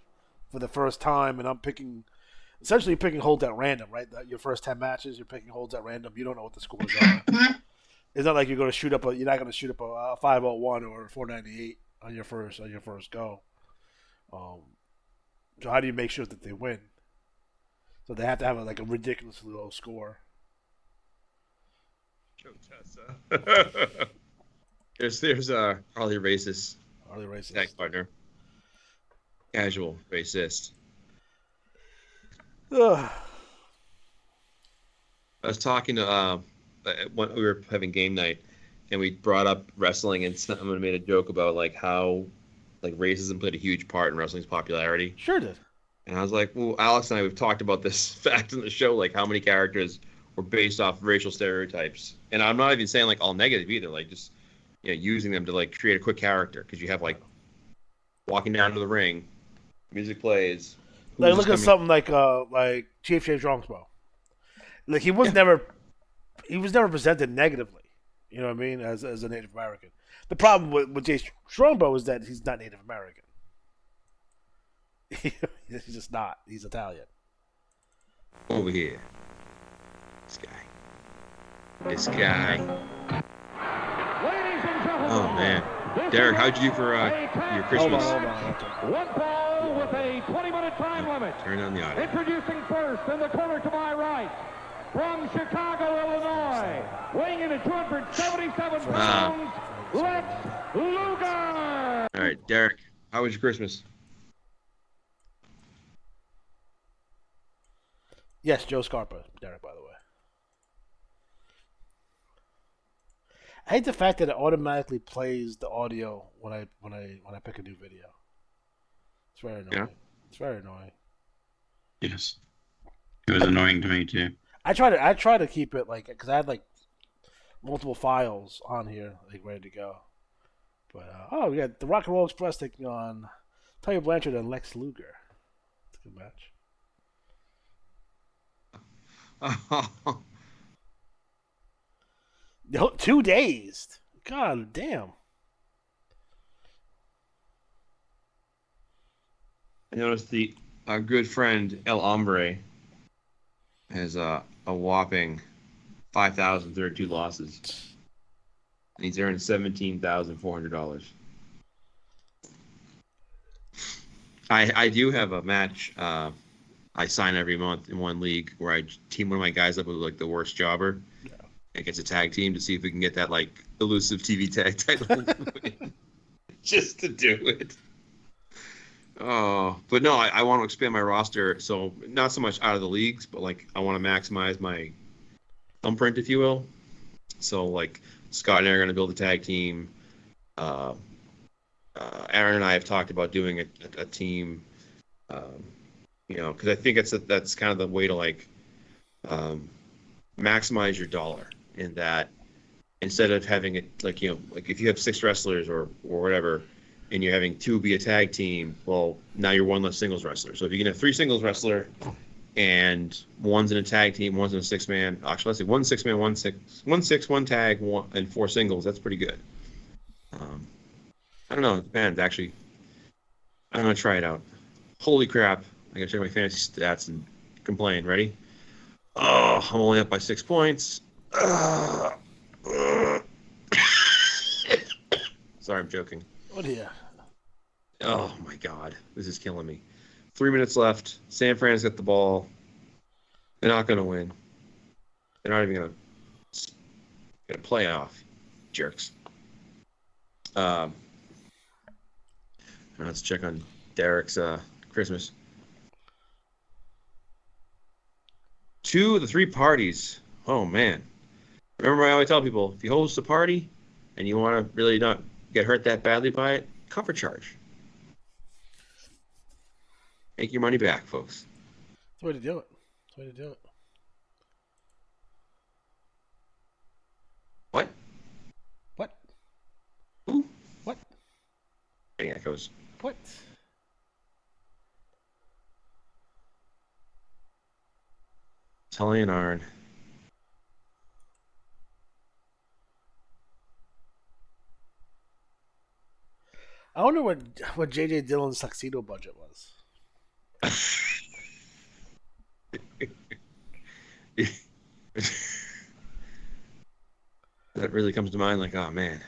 for the first time, and I'm essentially picking holds at random, right? Your first 10 matches, you're picking holds at random. You don't know what the scores are. It's not like you're not going to shoot up a 501 or a 498 on your first go. So how do you make sure that they win? So they have to have a ridiculously low score. There's Harley Racist. Harley Racist. Tag partner. Casual racist. Ugh. I was talking to when we were having game night, and we brought up wrestling, and someone made a joke about like how like racism played a huge part in wrestling's popularity. Sure did. And I was like, well, Alex and I we've talked about this fact in the show, like how many characters were based off racial stereotypes, and I'm not even saying like all negative either, like just using them to like create a quick character because you have like walking down to the ring, music plays. Like look at something like Chief Jay Strongbow. Like he was never presented negatively. You know what I mean? As a Native American. The problem with Jay Strongbow is that he's not Native American. He's just not. He's Italian. Over here. This guy. Oh, man. Derek, how'd you do for your Christmas? Hold on. One ball with a 20-minute time limit. Turn on the audio. Introducing first in the corner to my right, from Chicago, Illinois, weighing in at 277 pounds, Lex Luger. All right, Derek, how was your Christmas? Yes, Joe Scarpa, Derek, by the way. I hate the fact that it automatically plays the audio when I pick a new video. It's very annoying. Yeah. It's very annoying. Yes. It was annoying to me too. I try to keep it like, because I had like multiple files on here like ready to go. But we got the Rock and Roll Express taking on Tully Blanchard and Lex Luger. It's a good match. 2 days. God damn. I noticed our good friend El Hombre has a whopping 5,032 losses. And he's earned $17,400. I do have a match I sign every month in one league where I team one of my guys up with like the worst jobber. Yeah. Against a tag team to see if we can get that like elusive TV tag title. Just to do it. Oh, but no, I want to expand my roster. So not so much out of the leagues, but like I want to maximize my thumbprint, if you will. So like Scott and I are going to build a tag team. Aaron and I have talked about doing a team. Because I think that's kind of the way to like maximize your dollar. In that, instead of having it like if you have 6 wrestlers or whatever, and you're having 2 be a tag team, well, now you're 1 less singles wrestler. So if you can have 3 singles wrestler, and 1's in a tag team, 1's in a 6-man. Actually, let's say 1 6-man, 1 6, 1 tag, and 4 singles. That's pretty good. I don't know. It depends. Actually, I'm gonna try it out. Holy crap! I gotta check my fantasy stats and complain. Ready? Oh, I'm only up by 6 points. Sorry, I'm joking. Oh dear. Oh my God, this is killing me. 3 minutes left. San Fran's got the ball. They're not going to win. They're not even going to play off. Jerks. Let's check on Derek's Christmas. 2 of the 3 parties. Oh man. Remember, I always tell people, if you host a party and you want to really not get hurt that badly by it, cover charge. Make your money back, folks. That's the way to do it. That's the way to do it. What? What? Who? What? Any echoes. What? Tully and Arn. I wonder what J.J. Dillon's tuxedo budget was. That really comes to mind. Like, oh man.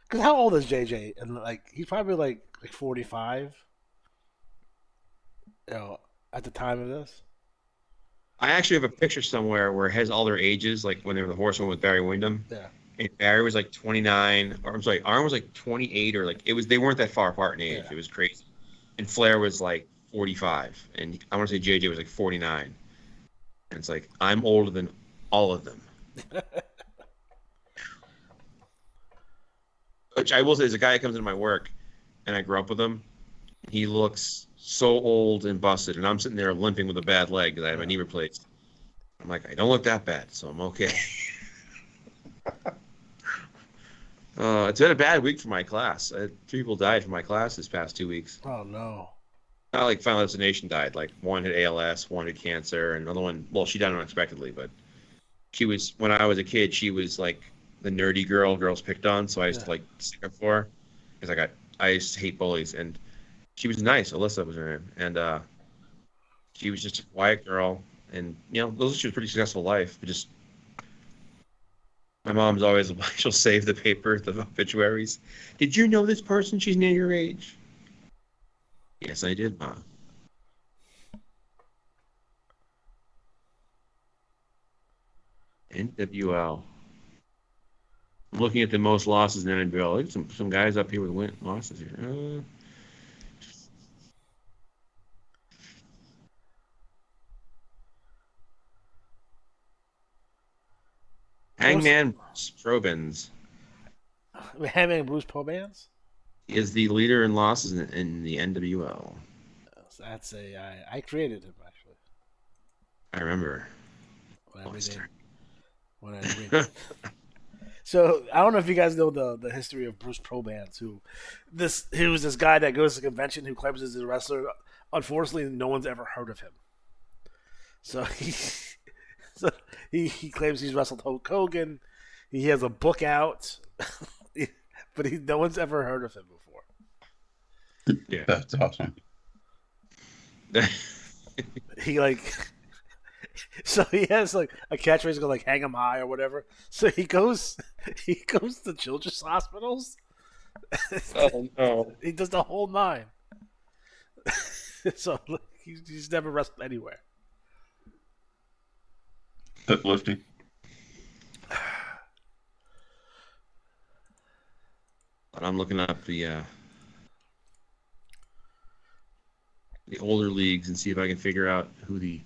Because how old is JJ? And like, he's probably like 45. At the time of this. I actually have a picture somewhere where it has all their ages, like when they were the Horsemen with Barry Windham. Yeah. And Barry was like 29, or I'm sorry, Arn was like 28, or like they weren't that far apart in age. Yeah. It was crazy. And Flair was like 45, and I want to say JJ was like 49. And it's like, I'm older than all of them. Which I will say, there's a guy that comes into my work, and I grew up with him. He looks so old and busted, and I'm sitting there limping with a bad leg because I had my knee replaced. I'm like, I don't look that bad, so I'm okay. It's been a bad week for my class. 3 people died from my class this past 2 weeks. Oh, no. Not like Final Destination died. Like, one had ALS, one had cancer, and another one, well, she died unexpectedly, but she was, when I was a kid, she was like the nerdy girls picked on, so I used to like stick up for her. Because I used to hate bullies, and she was nice. Alyssa was her name, and she was just a quiet girl. And she was a pretty successful life. But just my mom's always she'll save the paper, the obituaries. Did you know this person? She's near your age. Yes, I did, Mom. NWL. I'm looking at the most losses in NWL. Look at some guys up here with losses here. Hangman Strobens. Hangman Bruce Probans is the leader in losses in the NWL. That's I created him actually. I remember. When I read. So I don't know if you guys know the history of Bruce Probans. He was this guy that goes to convention who claims he's a wrestler. Unfortunately, no one's ever heard of him. So he claims he's wrestled Hulk Hogan. He has a book out, but no one's ever heard of him before. Yeah, that's awesome. So he has like a catchphrase called like "hang 'em high" or whatever. So he goes to children's hospitals. Oh no! He does the whole nine. So he's never wrestled anywhere. Uplifting. But I'm looking up the older leagues and see if I can figure out who the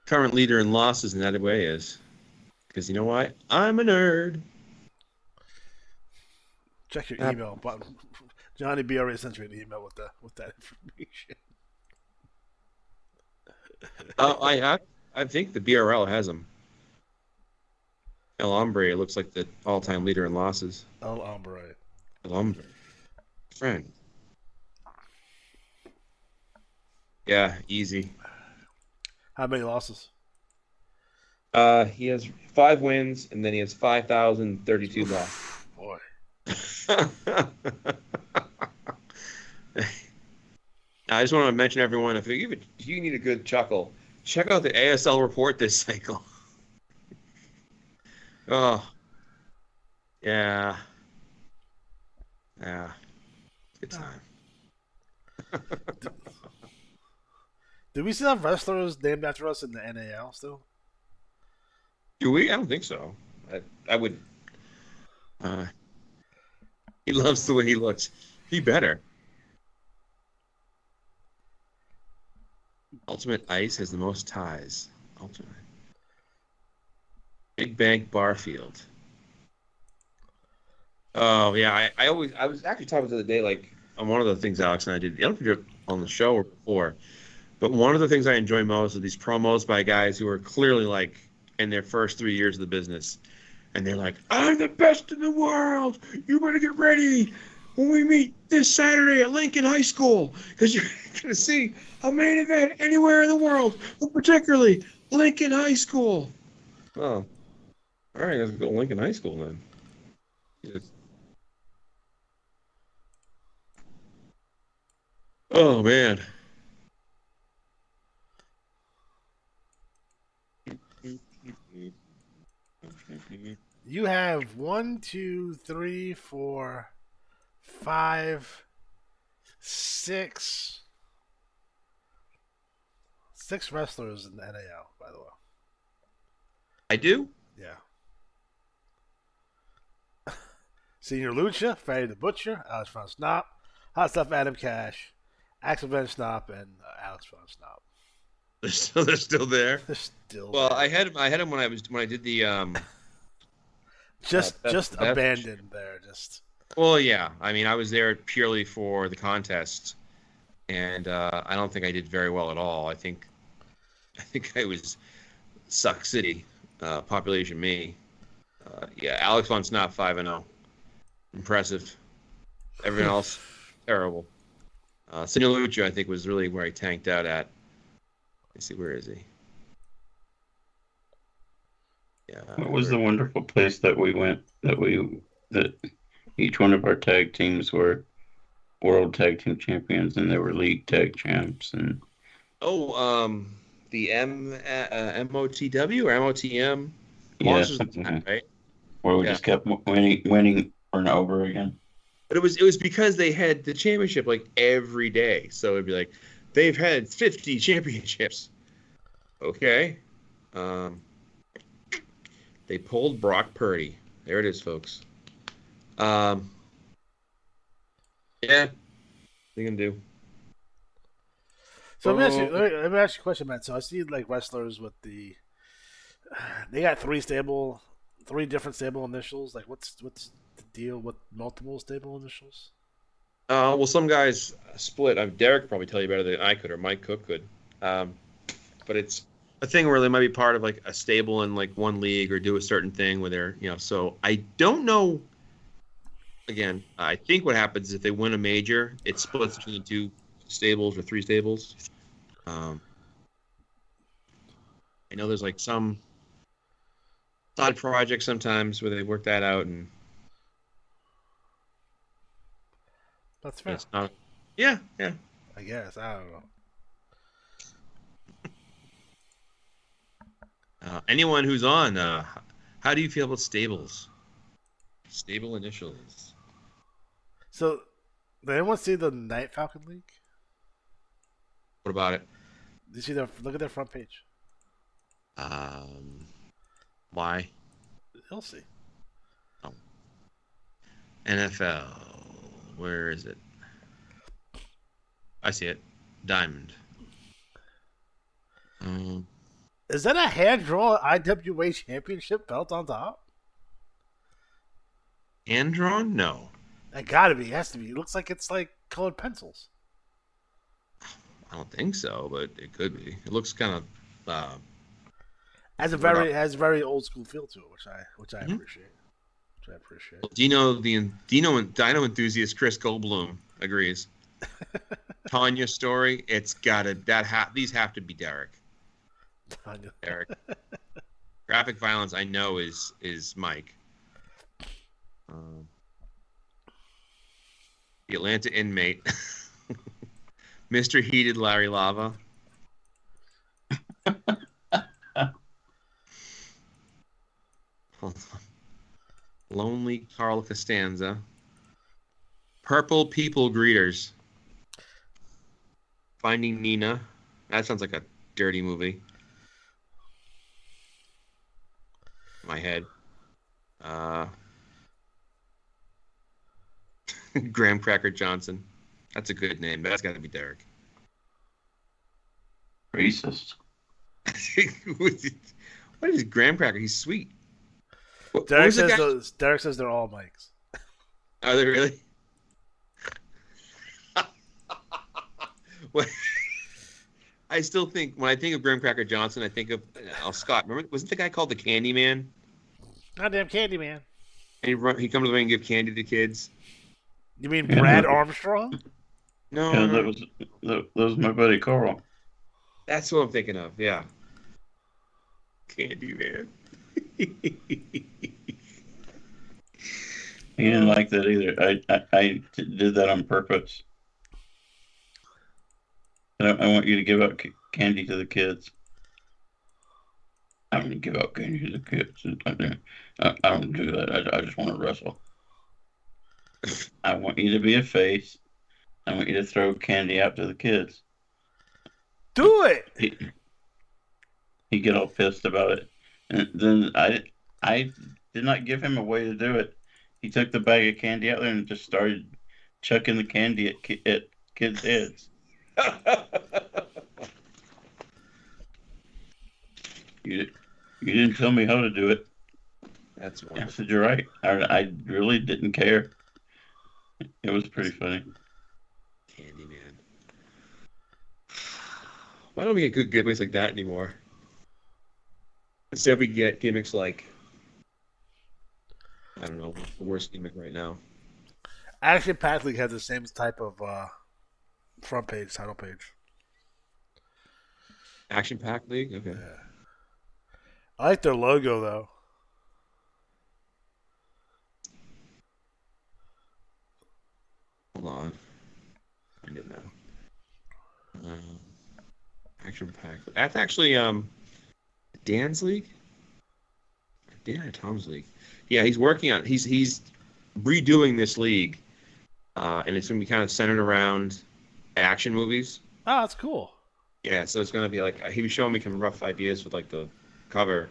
current leader in losses in that way is. Because you know why? I'm a nerd. Check your email, but Johnny B already sent you an email with that information. I think the BRL has him. El Hombre looks like the all-time leader in losses. El Hombre. El Hombre. Friend. Yeah, easy. How many losses? He has 5 wins, and then he has 5,032 losses. Boy. I just want to mention everyone, if you need a good chuckle, check out the ASL report this cycle. Oh. Yeah. Yeah. Good time. Do we still have wrestlers named after us in the NAL still? Do we? I don't think so. I would. He loves the way he looks. He better. Ultimate Ice has the most ties. Ultimate. Big Bank Barfield. Oh yeah, I was actually talking the other day, like on one of the things Alex and I did. I don't know if you're on the show or before, but one of the things I enjoy most are these promos by guys who are clearly like in their first 3 years of the business, and they're like, "I'm the best in the world. You better get ready when we meet this Saturday at Lincoln High School, because you're going to see a main event anywhere in the world, but particularly Lincoln High School." Oh, all right, let's go to Lincoln High School then. Yes. Oh man. You have 1, 2, 3, 4, 5, 6 wrestlers in the NAL, by the way. I do? Yeah. Senior Lucha, Fatty the Butcher, Alex Von Snop, Hot Stuff Adam Cash, Axel Van Snop, and Alex Von Snop. They're still there. They're still. Well, there. I had him when I did the just abandoned there. Just. Well, yeah. I mean, I was there purely for the contest, and I don't think I did very well at all. I think I was Suck City, population me. Yeah, Alex Von Snop 5-0. Impressive. Everyone else, terrible. Senior Lucha, I think, was really where I tanked out at. Let's see, where is he? Yeah. What was the wonderful place that we went that each one of our tag teams were world tag team champions, and they were league tag champs, and The MOTW or MOTM yeah, Monsters, something like that, right? where we Yeah. just kept winning over and over again. But it was because they had the championship like every day, so it'd be like they've had 50 championships. Okay, they pulled Brock Purdy. There it is, folks. Yeah, what are you gonna do? So let me ask you a question, man. So I see like wrestlers with they got three different stable initials. Like, what's the deal with multiple stable initials? Well, some guys split. Derek could probably tell you better than I could, or Mike Cook could. But it's a thing where they might be part of like a stable in like one league or do a certain thing where they're, so I don't know. Again, I think what happens is if they win a major, it splits between the two stables or three stables. I know there's like some side projects sometimes where they work that out, and that's fair. It's not. Yeah. I guess I don't know. Anyone who's on, how do you feel about stables? Stable initials. So, did anyone see the Night Falcon League? What about it? Did you see look at their front page? Why? You'll see. Oh. NFL. Where is it? I see it. Diamond. Is that a hand-drawn IWA championship belt on top? Hand-drawn? No. That gotta be. It has to be. It looks like it's like colored pencils. I don't think so, but it could be. It looks kind of has a very old school feel to it, which I appreciate. Dino enthusiast Chris Goldblum agrees. Tanya story, it's gotta these have to be Derek. Tanya. Derek. Graphic violence, I know is Mike. The Atlanta inmate, Mr. Heated Larry Lava. Lonely Carl Costanza. Purple People Greeters. Finding Nina. That sounds like a dirty movie. My head. Graham Cracker Johnson. That's a good name. That's got to be Derek. Racist. What is Graham Cracker? He's sweet. Derek says they're all Mikes. Are they really? I still think when I think of Graham Cracker Johnson, I think of Scott. Remember, wasn't the guy called the Candy Man? Goddamn Candy Man. And he comes to the ring and give candy to kids. You mean Brad Armstrong? No, yeah, that was my buddy Carl. That's what I'm thinking of. Yeah, Candy Man. He didn't like that either. I did that on purpose. I want you to give out candy to the kids. I'm going to give out candy to the kids. I don't do that. I just want to wrestle. I want you to be a face. I want you to throw candy out to the kids. Do it! He get all pissed about it. And then I did not give him a way to do it. He took the bag of candy out there and just started chucking the candy at kids' heads. You didn't tell me how to do it. That's wonderful. I said, you're right. I really didn't care. It was pretty funny. Candy Man. Why don't we get good gimmicks like that anymore? Instead we get gimmicks like, I don't know, what's the worst gimmick right now? Action Pack League has the same type of front page, title page. Action Pack League? Okay. Yeah. I like their logo, though. Hold on. Action pack. That's actually Dan's league. Dan and Tom's league. Yeah, he's working on. He's redoing this league, and it's gonna be kind of centered around action movies. Oh, that's cool. Yeah, so it's gonna be like he was showing me some rough ideas with like the cover,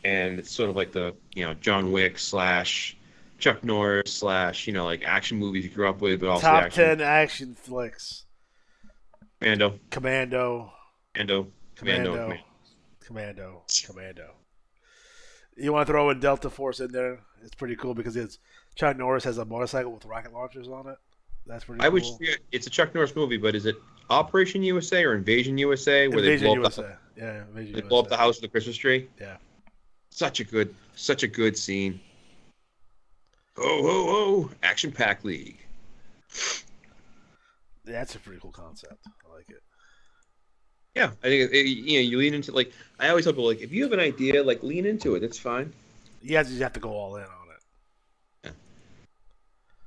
and it's sort of like the John Wick / Chuck Norris / like action movies you grew up with, but also top 10 action flicks. Commando. You want to throw in Delta Force in there? It's pretty cool because Chuck Norris has a motorcycle with rocket launchers on it. That's pretty cool. It's a Chuck Norris movie, but is it Operation USA or Invasion USA? Where Invasion they USA. Yeah, Invasion they USA. blow up the house with the Christmas tree? Yeah. Such a good scene. Oh, Action Pack League. That's a pretty cool concept. I like it. Yeah, I think you lean into I always tell people if you have an idea, lean into it. It's fine. You have to go all in on it. Yeah.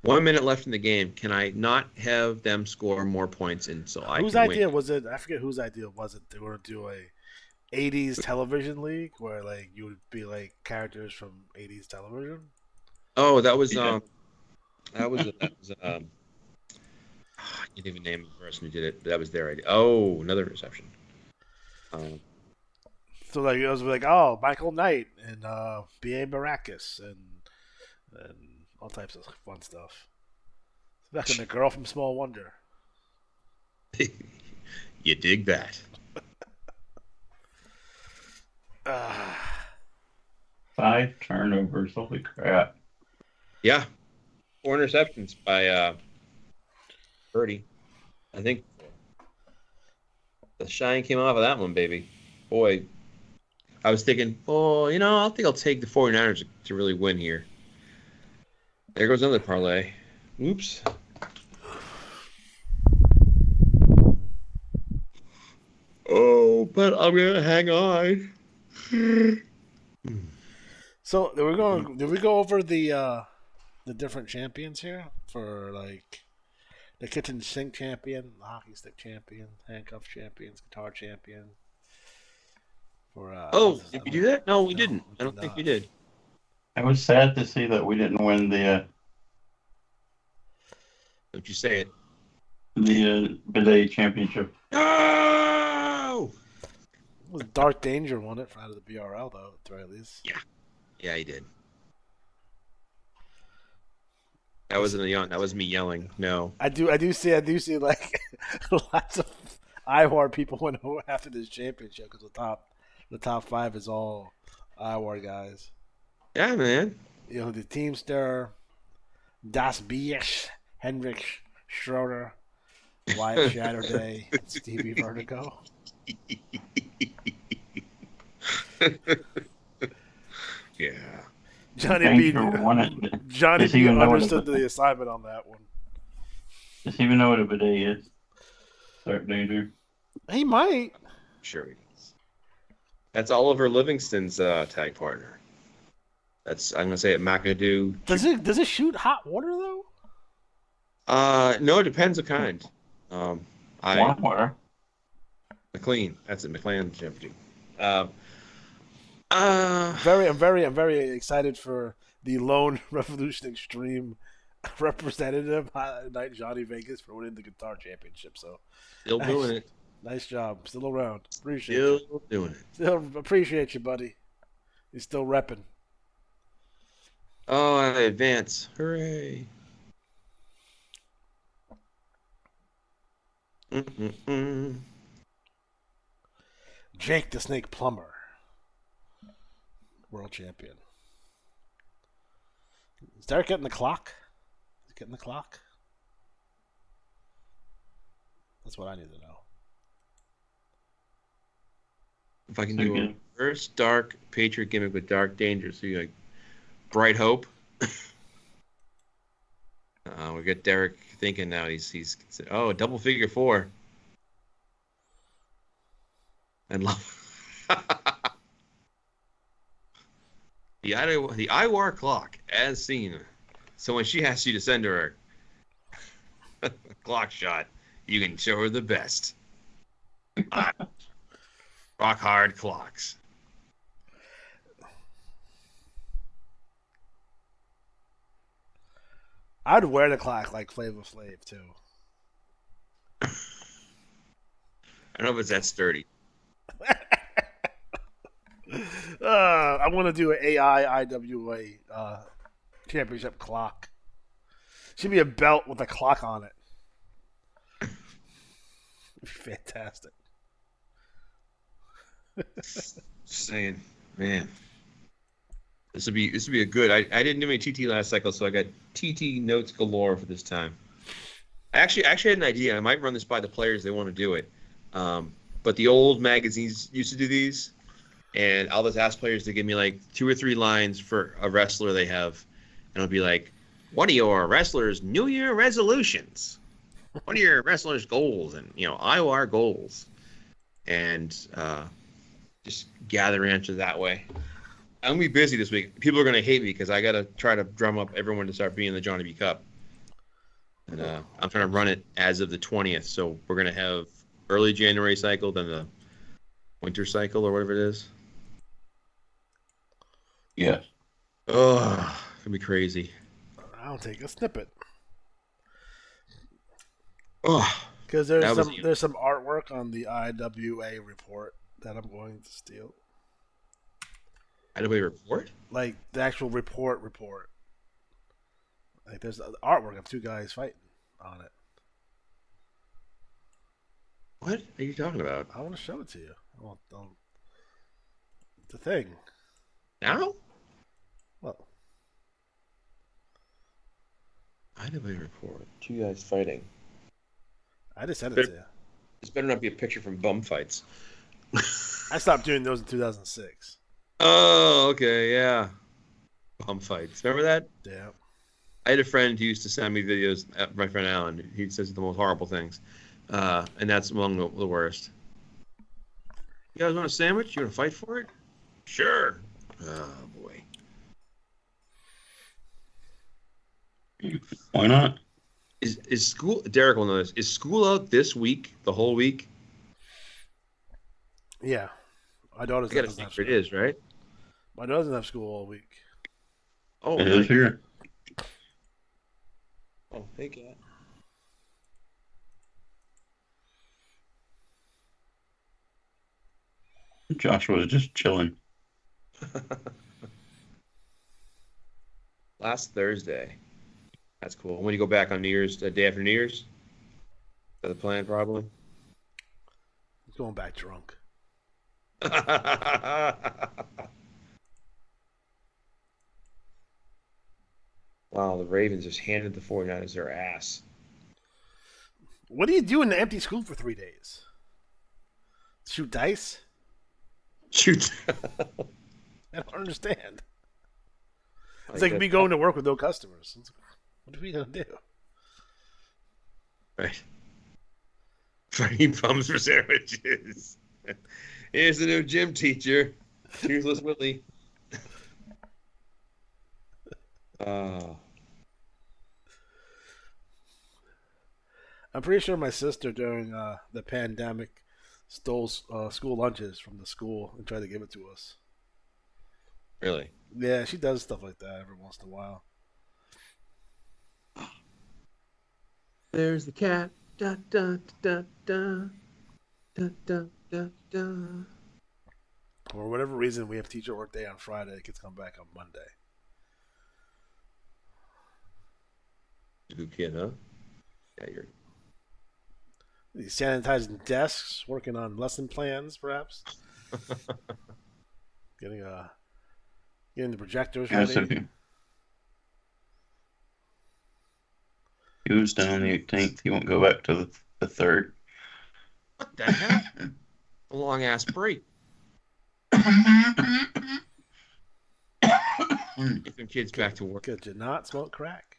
1 minute left in the game. Can I not have them score more points Whose idea was it? I forget whose idea was it. They were to do a 80s television league where you would be characters from 80s television. Oh, that was I can't even name the person who did it. But that was their idea. Oh, another reception. So it was Michael Knight and B.A. Baracus and all types of fun stuff. Back in The Girl from Small Wonder. You dig that? 5 turnovers. Holy crap! Yeah, 4 interceptions by Purdy. I think the shine came off of that one, baby. Boy, I was thinking, I think I'll take the 49ers to really win here. There goes another parlay. Oops. Oh, but I'm gonna hang on. So did we go over the different champions here for the kitchen sink champion, the hockey stick champion, handcuff champions, guitar champion? Did we do that? No, we didn't. I don't think we did. I was sad to see that we didn't win the. Don't you say it? The bidet championship. No! Dark Danger won it out of the BRL though, at the very least. Yeah, he did. That wasn't that was me yelling. No. I do see lots of IWAR people went after this championship because the top 5 is all IWAR guys. Yeah, man. The Teamster, Das Bies, Hendrik Schroeder, Wyatt Shatterday, and Stevie Vertigo. Yeah. Johnny B understood the assignment on that one. Does he even know what a bidet is? Dark Danger. He might. Sure he does. That's Oliver Livingston's tag partner. I'm gonna say it McAdoo. Does it shoot hot water though? No, it depends what kind. Warm water. McLean. That's it. McLean championship. I'm very excited for the Lone Revolution Extreme representative night, Johnny Vegas, for winning the guitar championship. So still doing it. Nice job. Still around. Appreciate you. Doing it. Still appreciate you, buddy. He's still repping. Oh, I advance. Hooray. Jake the Snake Plumber, world champion. Is Derek getting the clock? Is he getting the clock? That's what I need to know. If I can do a reverse dark Patriot gimmick with Dark Danger, so you Bright Hope. We got Derek thinking now. He's double figure 4. And love the IWAR clock as seen. So when she asks you to send her a clock shot, you can show her the best. Rock hard clocks. I'd wear the clock like Flavor Flav too. I don't know if it's that sturdy. I want to do an AI IWA championship clock. Should be a belt with a clock on it. Fantastic. Just saying, man. This would be a good. I didn't do any TT last cycle, so I got TT notes galore for this time. I actually had an idea. I might run this by the players. They want to do it. But the old magazines used to do these, and I'll just ask players to give me like 2 or 3 lines for a wrestler they have, and it'll be like, "What are your wrestlers' New Year resolutions? What are your wrestlers' goals?" And IWAR goals, and just gather answers that way. I'm gonna be busy this week. People are gonna hate me because I gotta try to drum up everyone to start being in the Johnny B Cup, and I'm trying to run it as of the 20th. So we're gonna have early January cycle, then the winter cycle or whatever it is. Yeah. Oh, it's gonna be crazy. I'll take a snippet. Oh, because there's some artwork on the IWA report that I'm going to steal. IWA report? Like the actual report. Like there's artwork of 2 guys fighting on it. What are you talking about? I want to show it to you. The thing. Now? Well. IWA report. 2 guys fighting. I just sent it to you. This better not be a picture from bum fights. I stopped doing those in 2006. Oh, okay, yeah. Bum fights. Remember that? Yeah. I had a friend who used to send me videos, my friend Alan. He says the most horrible things. And that's among the worst. You guys want a sandwich? You want to fight for it? Sure. Oh, boy. Why not? Is school... Derek will know this. Is school out this week? The whole week? Yeah. My daughter's I gotta see where it is, right? My daughter doesn't have school all week. Oh, it is here. Oh, hey, Cat. Joshua was just chilling. Last Thursday. That's cool. When you go back on New Year's, day after New Year's? Is that the plan, probably? He's going back drunk. Wow, the Ravens just handed the 49ers their ass. What do you do in the empty school for 3 days? Shoot dice? Shoot. I don't understand. It's like me going to work with no customers. What are we going to do? Right. Fighting bums for sandwiches. Here's the new gym teacher, Toothless Willie. I'm pretty sure my sister during the pandemic stole school lunches from the school and tried to give it to us. Really? Yeah, she does stuff like that every once in a while. There's the cat. Da, da, da, da, da, da, da, da. For whatever reason, we have teacher work day on Friday. It gets come back on Monday. Good kid, huh? Yeah, you're... Sanitizing desks, working on lesson plans, perhaps. getting the projectors ready. He was done on the 18th. He won't go back to the 3rd. What the hell? A long ass break. Get them kids back to work. Could you not smoke crack?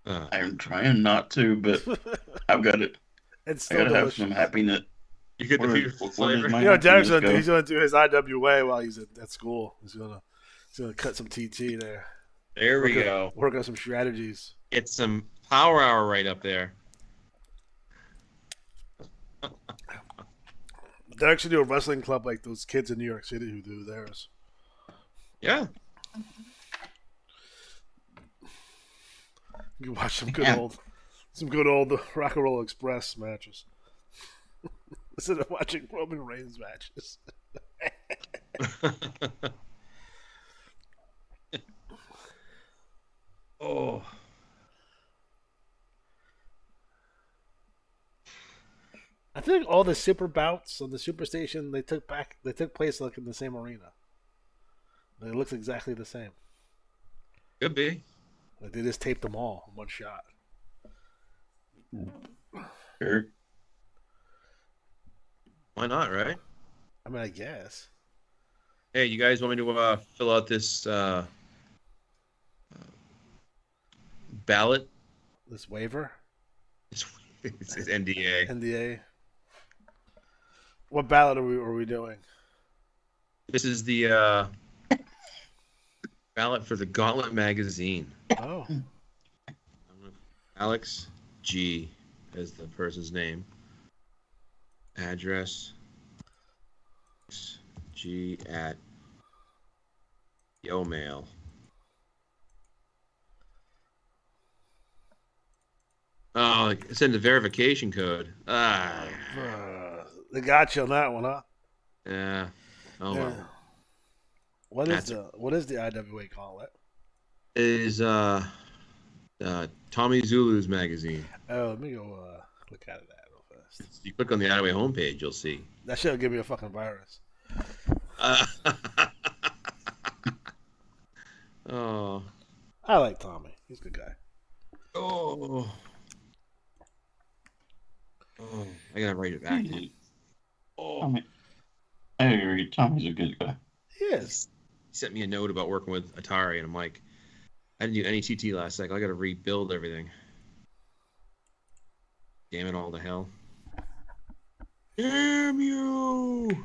I'm trying not to, but I've got it. It's I still gotta have delicious. some happiness. You get the beautiful flavor. You know, Derek's he's gonna do his IWA while he's at school. He's gonna cut some TT there. There we go. Work on some strategies. Get some power hour right up there. They actually do a wrestling club like those kids in New York City who do theirs. Yeah. You watch some good old Rock and Roll Express matches instead of watching Roman Reigns matches. Oh. I think all the super bouts on the Superstation they took place like in the same arena. It looks exactly the same. Could be. Like they just taped them all in one shot. Sure. Why not, right? I mean, I guess. Hey, you guys want me to fill out this ballot? This waiver? It's NDA. NDA. What ballot are we doing? This is the ballot for the Gauntlet magazine. Oh. Alex G is the person's name. Address G at YoMail. Oh, send the verification code. They got you on that one, huh? Yeah. Oh Yeah. well. What is the IWA Gauntlet? It is Tommy Zulu's magazine. Oh, let me go look at it real fast. If you click on the IWA homepage, you'll see. That should give me a fucking virus. Oh. I like Tommy. He's a good guy. Oh. Oh, I gotta write it back. Tommy, I agree. Tommy's a good guy. Yes. He sent me a note about working with Atari, and I'm like, I didn't do any TT last cycle. I gotta rebuild everything. Damn it all to hell. Damn you!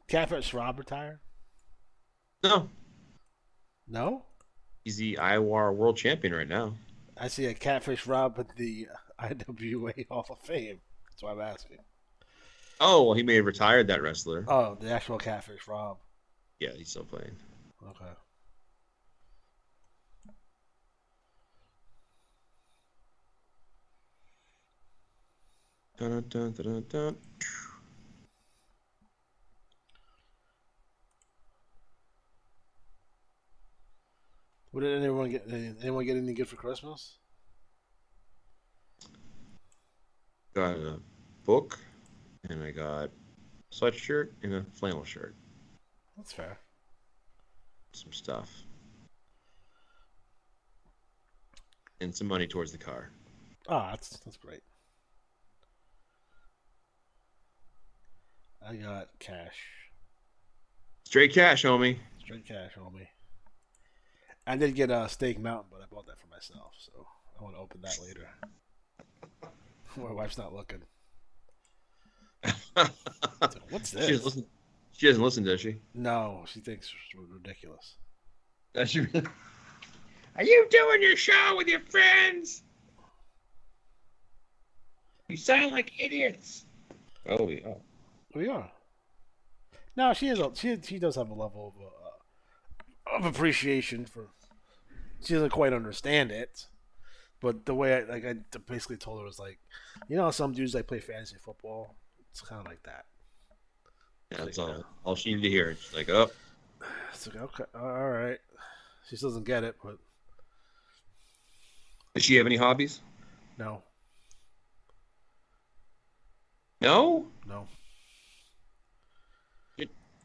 Catfish Rob retired? No. No? He's the IWAR world champion right now. I see a Catfish Rob at the IWA Hall of Fame. That's why I'm asking. Oh, well, he may have retired, that wrestler. Oh, the actual Catfish Rob. Yeah, he's still playing. Okay. Dun, dun, dun, dun, dun. What did anyone get? Anyone get anything good for Christmas? Got a book, and I got a sweatshirt and a flannel shirt. That's fair. Some stuff. And some money towards the car. Oh, that's great. I got cash. Straight cash, homie. Straight cash, homie. I did get a Steak Mountain, but I bought that for myself, so I want to open that later. My wife's not looking. What's this? She doesn't listen, does she? No, she thinks we're ridiculous. Does she really? Are you doing your show with your friends? You sound like idiots. Oh, we are. We are. No, she is. She does have a level of appreciation for. She doesn't quite understand it, but the way I basically told her was like, you know, some dudes like play fantasy football. It's kind of like that. Yeah, that's all she needed to hear. She's like, oh. It's like, okay, all right. She still doesn't get it, but. Does she have any hobbies? No. No? No.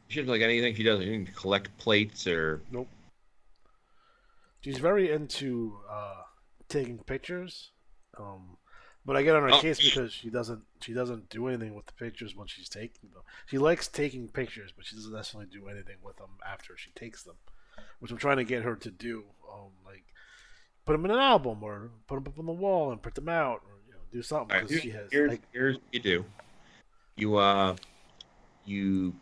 She doesn't like anything. She doesn't even collect plates or. Nope. She's very into taking pictures, but I get on her case because she doesn't do anything with the pictures when she's taking them. She likes taking pictures, but she doesn't necessarily do anything with them after she takes them, which I'm trying to get her to do. Like put them in an album or put them up on the wall and print them out, or Do something All right, because she has. here's what you do. You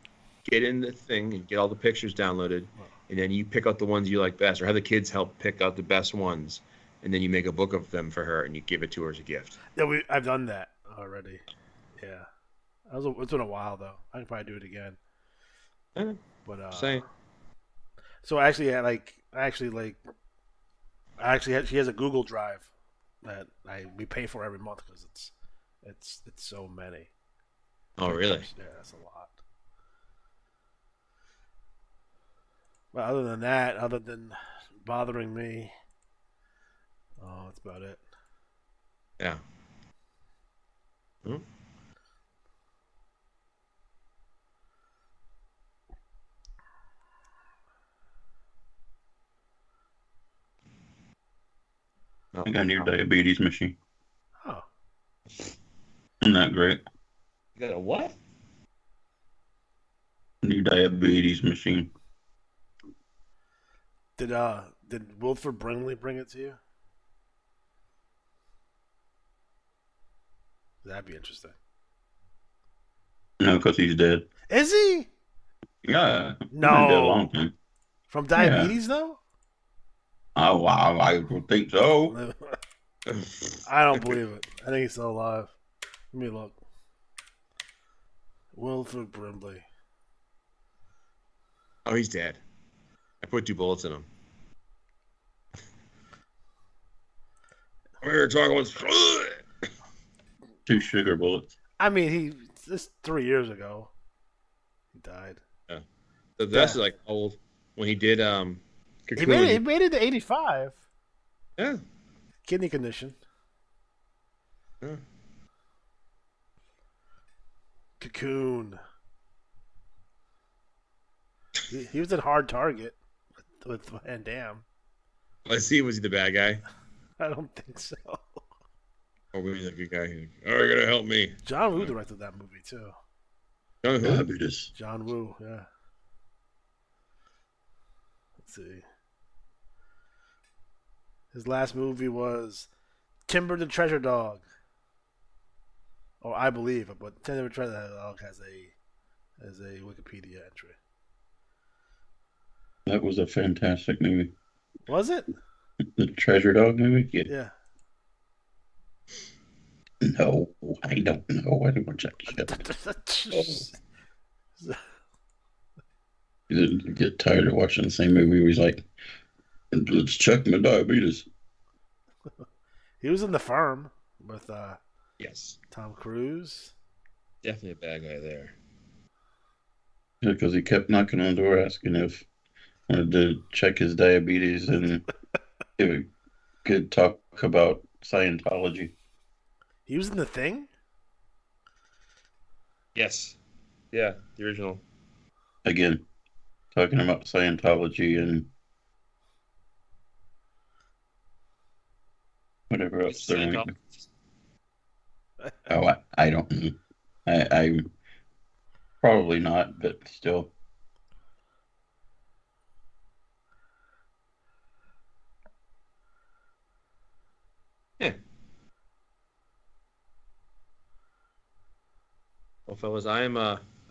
get in the thing and get all the pictures downloaded, and then you pick out the ones you like best, or have the kids help pick out the best ones, and then you make a book of them for her and you give it to her as a gift. Yeah, I've done that already. Yeah, it's been a while though. I can probably do it again. But Same. So she has a Google Drive that we pay for every month because it's so many. Oh, really? Yeah, that's a lot. But other than that, other than bothering me, that's about it. Yeah. Hmm? I got a new diabetes machine. Oh. Isn't that great? You got a what? New diabetes machine. Did Wilford Brimley bring it to you? That'd be interesting. No, because he's dead. Is he? Yeah. He's No. been dead a long time. From diabetes, though? Oh, wow. I would think so. I don't believe it. I think he's still alive. Let me look. Wilford Brimley. Oh, he's dead. I put 2 bullets in him. I'm here talking with 2 sugar bullets. I mean, this 3 years ago. He died. Yeah. That's like old when he did He made it to 85. Yeah. Kidney condition. Yeah. Cocoon. He was at Hard Target with Van Damme. Let's see, was he the bad guy? I don't think so. Or was he the good guy who, you're gonna help me? John Woo directed that movie too. John Woo? Diabetes. John Woo, yeah. Let's see. His last movie was Timber the Treasure Dog. Oh, I believe it, but Timber the Treasure Dog has a Wikipedia entry. That was a fantastic movie. Was it? The Treasure Dog movie? Yeah. No, I don't know. I didn't watch that shit. You get tired of watching the same movie where he's like, let's check my diabetes. He was in The Firm with yes, Tom Cruise. Definitely a bad guy there. Yeah, because he kept knocking on the door asking if I wanted to check his diabetes and if we could talk about Scientology. He was in The Thing? Yes. Yeah, the original. Again, talking about Scientology and whatever else they're doing. Oh, I don't know. I probably not, but still. Yeah. Well, fellas, I am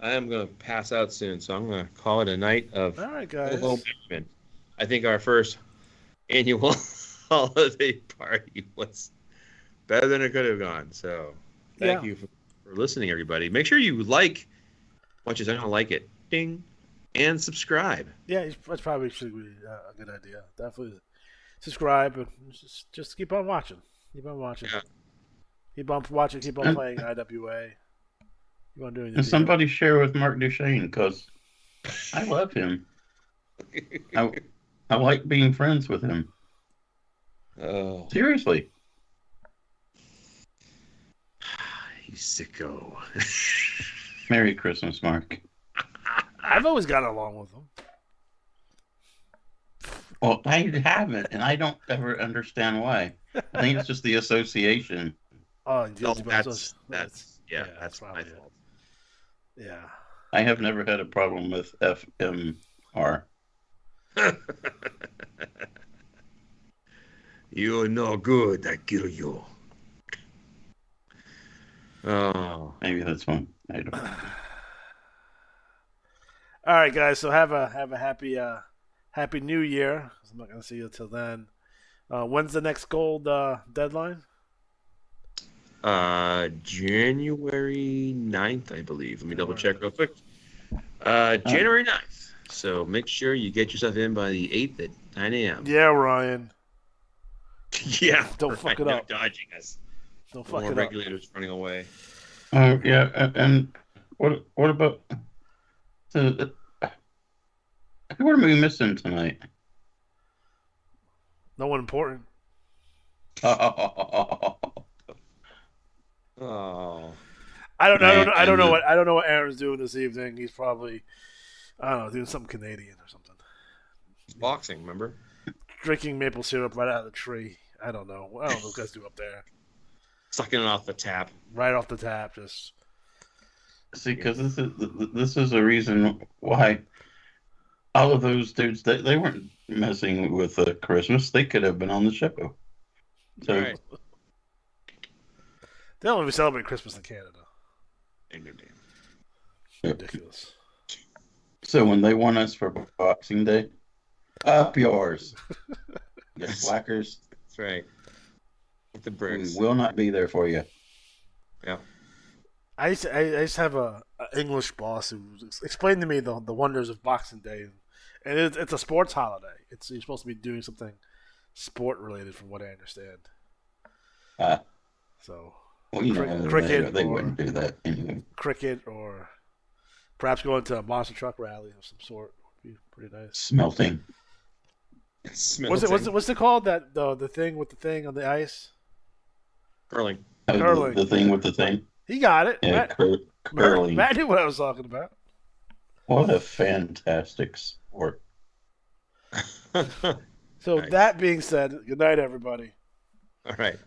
going to pass out soon, so I'm going to call it a night of. All right, guys. I think our first annual holiday party was better than it could have gone. So, thank you for listening, everybody. Make sure you like, much as I don't like it, ding, and subscribe. Yeah, that's probably should be a good idea. Definitely subscribe and just keep on watching. Keep on watching. Yeah. Keep on watching. Keep on playing IWA. Keep on doing. And somebody share with Mark Duchesne because I love him. I like being friends with him. Oh, seriously. You sicko. Merry Christmas, Mark. I've always gotten along with him. Well, I haven't, and I don't ever understand why. I think it's just the association. Oh, that's my fault. Yeah. I have never had a problem with FMR. You're no good. I kill you. Oh, maybe that's one. I don't know. All right, guys. So have a happy New Year. I'm not gonna see you till then. When's the next gold deadline? January 9th, I believe. Let me double check real quick. January 9th. So make sure you get yourself in by the 8th at 9 a.m. Yeah, Ryan. Yeah. Don't fuck it up. Dodging us. Don't fuck More it up. regulators running away. Yeah, and what about the who are we missing tonight? No one important. Oh. I don't know what Aaron's doing this evening. He's probably doing something Canadian or something. Boxing, remember? Drinking maple syrup right out of the tree. I don't know. What those guys do up there. Sucking it off the tap. Right off the tap, just. See, because this is a reason why all of those dudes they weren't messing with Christmas. They could have been on the show. So Right. They don't even celebrate Christmas in Canada. Ridiculous. So when they want us for Boxing Day, up yours. You slackers. That's right. With the bricks. We will not be there for you. Yeah. I used to have a English boss who explained to me the wonders of Boxing Day, and it's a sports holiday. You're supposed to be doing something sport related, from what I understand. Well, you know, cricket. They wouldn't do that anyway. Cricket, or perhaps going to a monster truck rally of some sort would be pretty nice. Smelting. What's it called? That the thing with the thing on the ice? Curling. Curling. The thing with the thing. He got it. Yeah, curling. Matt knew what I was talking about. What a fantastic sport. So that being said, good night, everybody. All right.